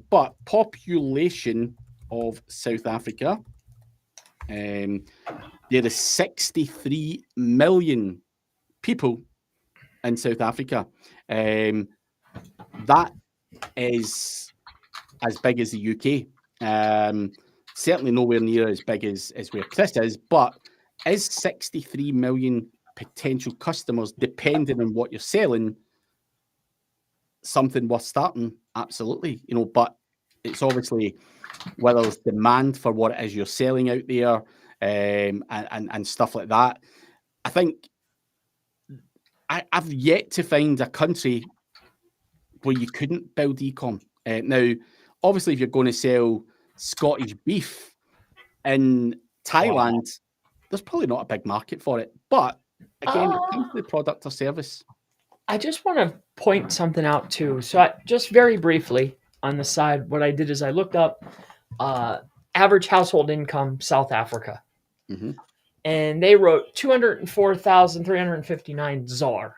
But population of South Africa, there is 63 million people in South Africa. That is as big as the UK. Certainly nowhere near as big as where Chris is, but is 63 million potential customers, depending on what you're selling, something worth starting? Absolutely. But it's obviously whether there's demand for what it is you're selling out there, and stuff like that. I think I've yet to find a country where you couldn't build e-com Now, obviously, if you're going to sell Scottish beef in Thailand, there's probably not a big market for it. But again, it comes to the product or service. I just want to point something out too. So just very briefly on the side, what I did is I looked up average household income South Africa. Mm-hmm. And they wrote 204,359 ZAR. And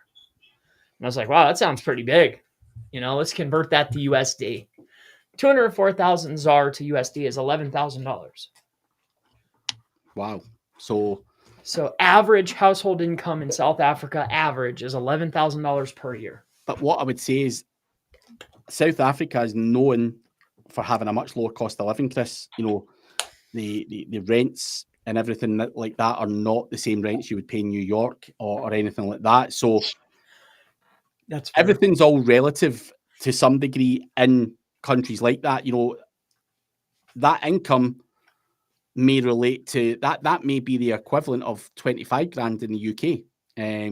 I was like, wow, that sounds pretty big. Let's convert that to USD. 204,000 ZAR to USD is $11,000. Wow. So average household income in South Africa average is $11,000 per year. But what I would say is South Africa is known for having a much lower cost of living, Chris. The rents and everything like that are not the same rents you would pay in New York or anything like that. So that's fair. Everything's all relative to some degree in countries like that. That income may relate to that may be the equivalent of 25 grand in the UK,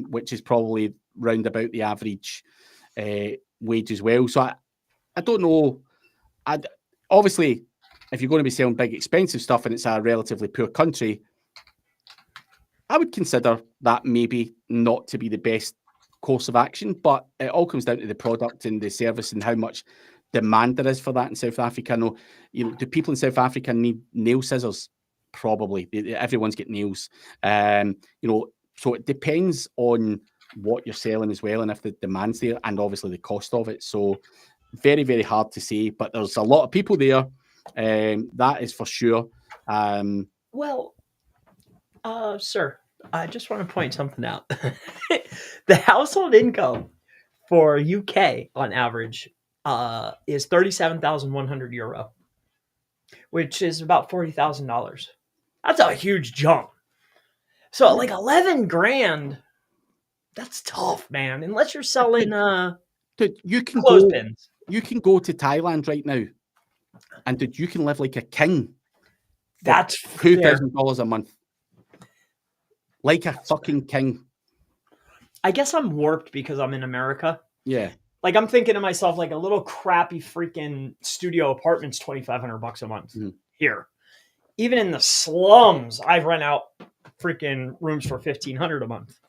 which is probably round about the average wage as well. So I don't know. Obviously, if you're going to be selling big expensive stuff and it's a relatively poor country, I would consider that maybe not to be the best course of action, but it all comes down to the product and the service and how much demand there is for that in South Africa. No, do people in South Africa need nail scissors? Probably. Everyone's got nails. So it depends on what you're selling as well, and if the demand's there, and obviously the cost of it. So very, very hard to say, but there's a lot of people there. That is for sure. Sir, I just want to point something out. The household income for UK on average is 37,100 euro, which is about $40,000. That's a huge jump. So like 11 grand, that's tough, man. Unless you're selling dude, you can clothespins. You can go to Thailand right now, and dude, you can live like a king. That's $2,000 a month. Like a fucking king. I guess I'm warped because I'm in America. Yeah. Like I'm thinking to myself, like a little crappy freaking studio apartment's $2,500 a month here. Even in the slums, I rent out freaking rooms for $1,500 a month.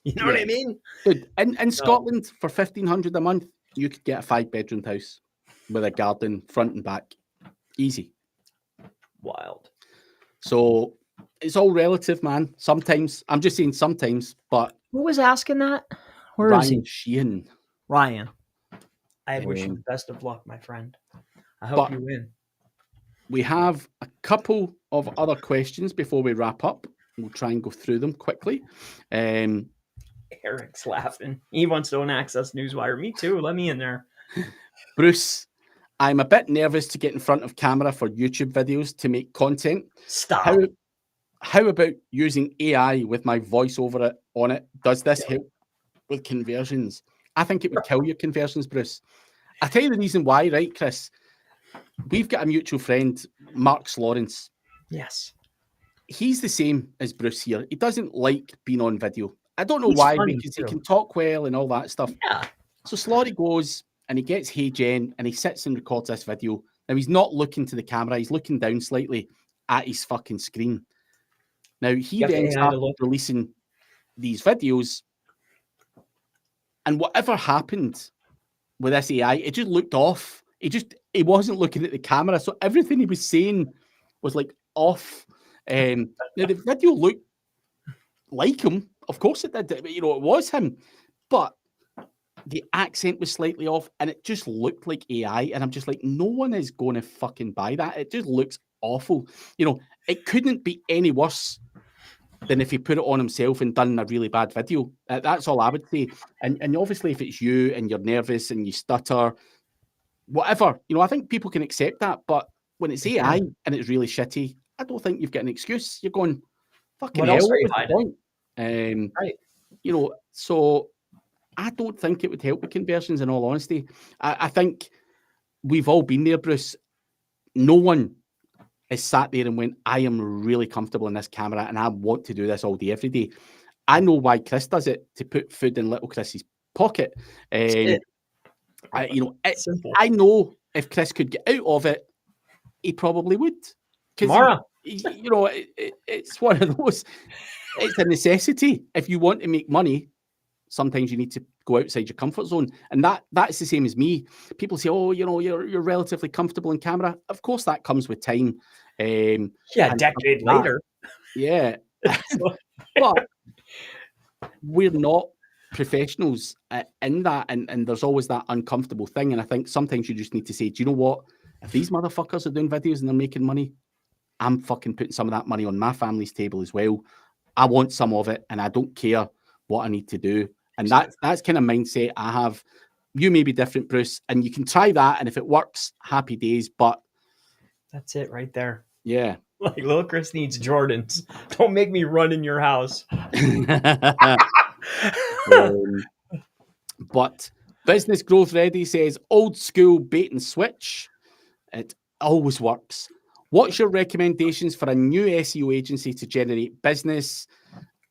You know what I mean? Dude, in Scotland, for $1,500 a month, you could get a 5-bedroom house with a garden front and back. Easy. Wild. So it's all relative, man. Sometimes, I'm just saying sometimes, but... Who was asking that? Where Ryan is he? Sheehan. Ryan. I wish you the best of luck, my friend. I hope you win. We have a couple of other questions before we wrap up. We'll try and go through them quickly. Eric's laughing. He wants to own Access Newswire. Me too. Let me in there. Bruce, I'm a bit nervous to get in front of camera for YouTube videos to make content. Stop. How about using AI with my voice over on it? Does this help with conversions? I think it would kill your conversions, Bruce. I'll tell you the reason why, right, Chris? We've got a mutual friend, Mark Lawrence. Yes. He's the same as Bruce here. He doesn't like being on video. I don't know why, because he can talk well and all that stuff. Yeah. So Slaughter goes and he gets Hey Jen and he sits and records this video. Now he's not looking to the camera. He's looking down slightly at his fucking screen. Now he then started releasing these videos, and whatever happened with this AI, it just looked off. He wasn't looking at the camera, so everything he was saying was like off. Now the video looked like him, of course it did. It was him, but the accent was slightly off, and it just looked like AI. And I'm just like, no one is going to fucking buy that. It just looks awful. It couldn't be any worse than if he put it on himself and done a really bad video. That's all I would say. And obviously, if it's you and you're nervous and you stutter, whatever, I think people can accept that. But when it's AI and it's really shitty, I don't think you've got an excuse. You're going, fucking hell, what was the point? Right. So I don't think it would help with conversions, in all honesty. I think we've all been there, Bruce. No one has sat there and went, I am really comfortable in this camera and I want to do this all day, every day. I know why Chris does it, to put food in little Chris's pocket. I know if Chris could get out of it, he probably would. Tomorrow. You know, it's one of those, it's a necessity. If you want to make money, sometimes you need to go outside your comfort zone. And that's the same as me. People say, oh, you know, you're relatively comfortable in camera. Of course, that comes with time. A decade later. Yeah. But we're not professionals in that. And there's always that uncomfortable thing. And I think sometimes you just need to say, do you know what? If these motherfuckers are doing videos and they're making money, I'm fucking putting some of that money on my family's table as well. I want some of it, and I don't care what I need to do. And that's kind of mindset I have. You may be different, Bruce, and you can try that. And if it works, happy days. But that's it right there. Yeah. Like little Chris needs Jordans. Don't make me run in your house. But Business Growth Ready says old school bait and switch. It always works. What's your recommendations for a new SEO agency to generate business?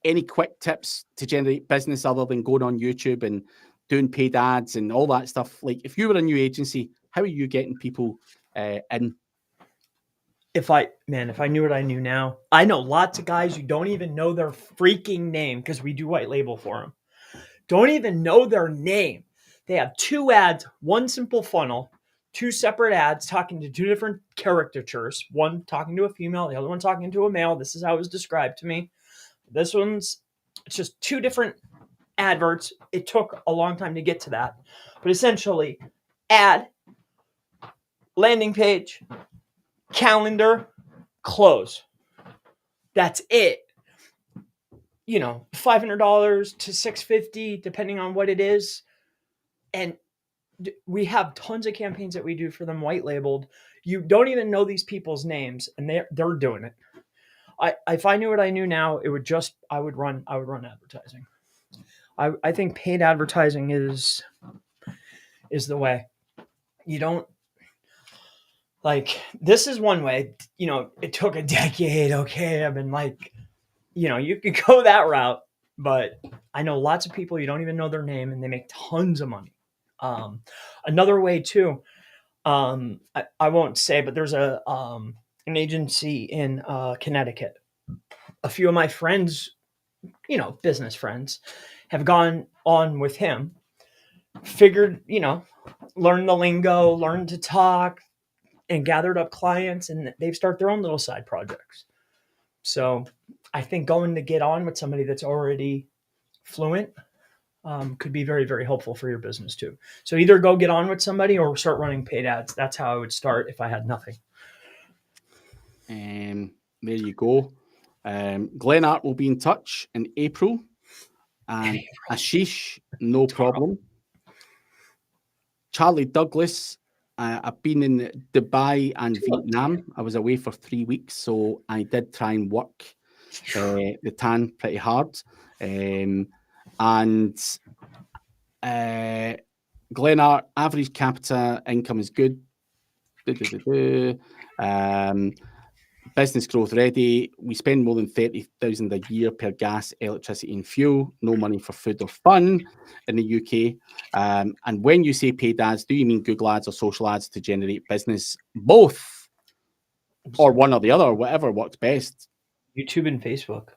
Any quick tips to generate business other than going on YouTube and doing paid ads and all that stuff? Like, if you were a new agency, how are you getting people in? If I knew what I knew now, I know lots of guys who don't even know their freaking name because we do white label for them. Don't even know their name. They have 2 ads, 1 simple funnel, 2 separate ads talking to 2 different caricatures. One talking to a female, the other one talking to a male. This is how it was described to me. This one's, it's just 2 different adverts. It took a long time to get to that. But essentially, ad, landing page, calendar, close. That's it. You know, $500 to $650, depending on what it is. And we have tons of campaigns that we do for them white labeled. You don't even know these people's names, and they're doing it. If I knew what I knew now, I would run advertising. I think paid advertising is the way. You don't, like, this is one way. You know, it took a decade. Okay, I've been like, you know, you could go that route, but I know lots of people, you don't even know their name, and they make tons of money. Another way too, I won't say, but there's an agency in Connecticut. A few of my friends, you know, business friends, have gone on with him, figured, you know, learned the lingo, learned to talk, and gathered up clients, and they've started their own little side projects. So I think going to get on with somebody that's already fluent could be very, very helpful for your business too. So either go get on with somebody or start running paid ads. That's how I would start if I had nothing. There you go. Glenart will be in touch in April. And Ashish, no problem. Charlie Douglas, I've been in Dubai and Vietnam. I was away for 3 weeks, so I did try and work the tan pretty hard. And Glenart, average capita income is good. Business Growth Ready, we spend more than 30,000 a year per gas, electricity and fuel. No money for food or fun in the UK. And when you say paid ads, do you mean Google ads or social ads to generate business? Both, or one or the other, whatever works best. YouTube and Facebook.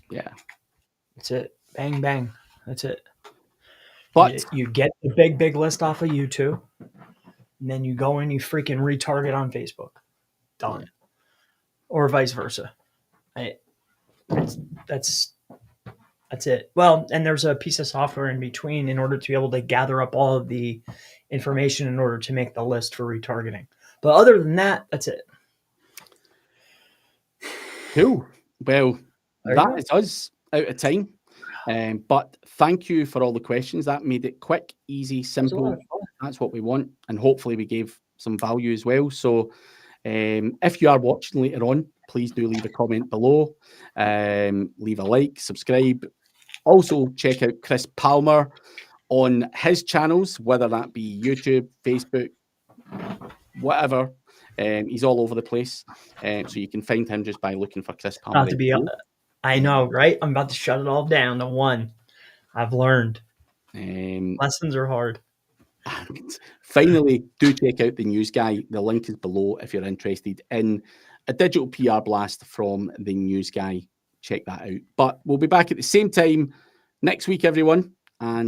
Yeah. That's it. Bang, bang. That's it. But you get the big list off of YouTube, and then you go and you freaking retarget on Facebook. Done. Yeah. Or vice versa. That's it. Well, and there's a piece of software in between in order to be able to gather up all of the information in order to make the list for retargeting. But other than that, that's it. Cool. Well, that is us out of time. But thank you for all the questions. That made it quick, easy, simple. That's what we want. And hopefully we gave some value as well. So if you are watching later on, please do leave a comment below. Leave a like, subscribe. Also, check out Chris Palmer on his channels, whether that be YouTube, Facebook, whatever. He's all over the place. So you can find him just by looking for Chris Palmer. About to be I know, right? I'm about to shut it all down to one. I've learned. Lessons are hard. And finally, do check out the news guy. The link is below if you're interested in a digital PR blast from the news guy. Check that out. But we'll be back at the same time next week, everyone. And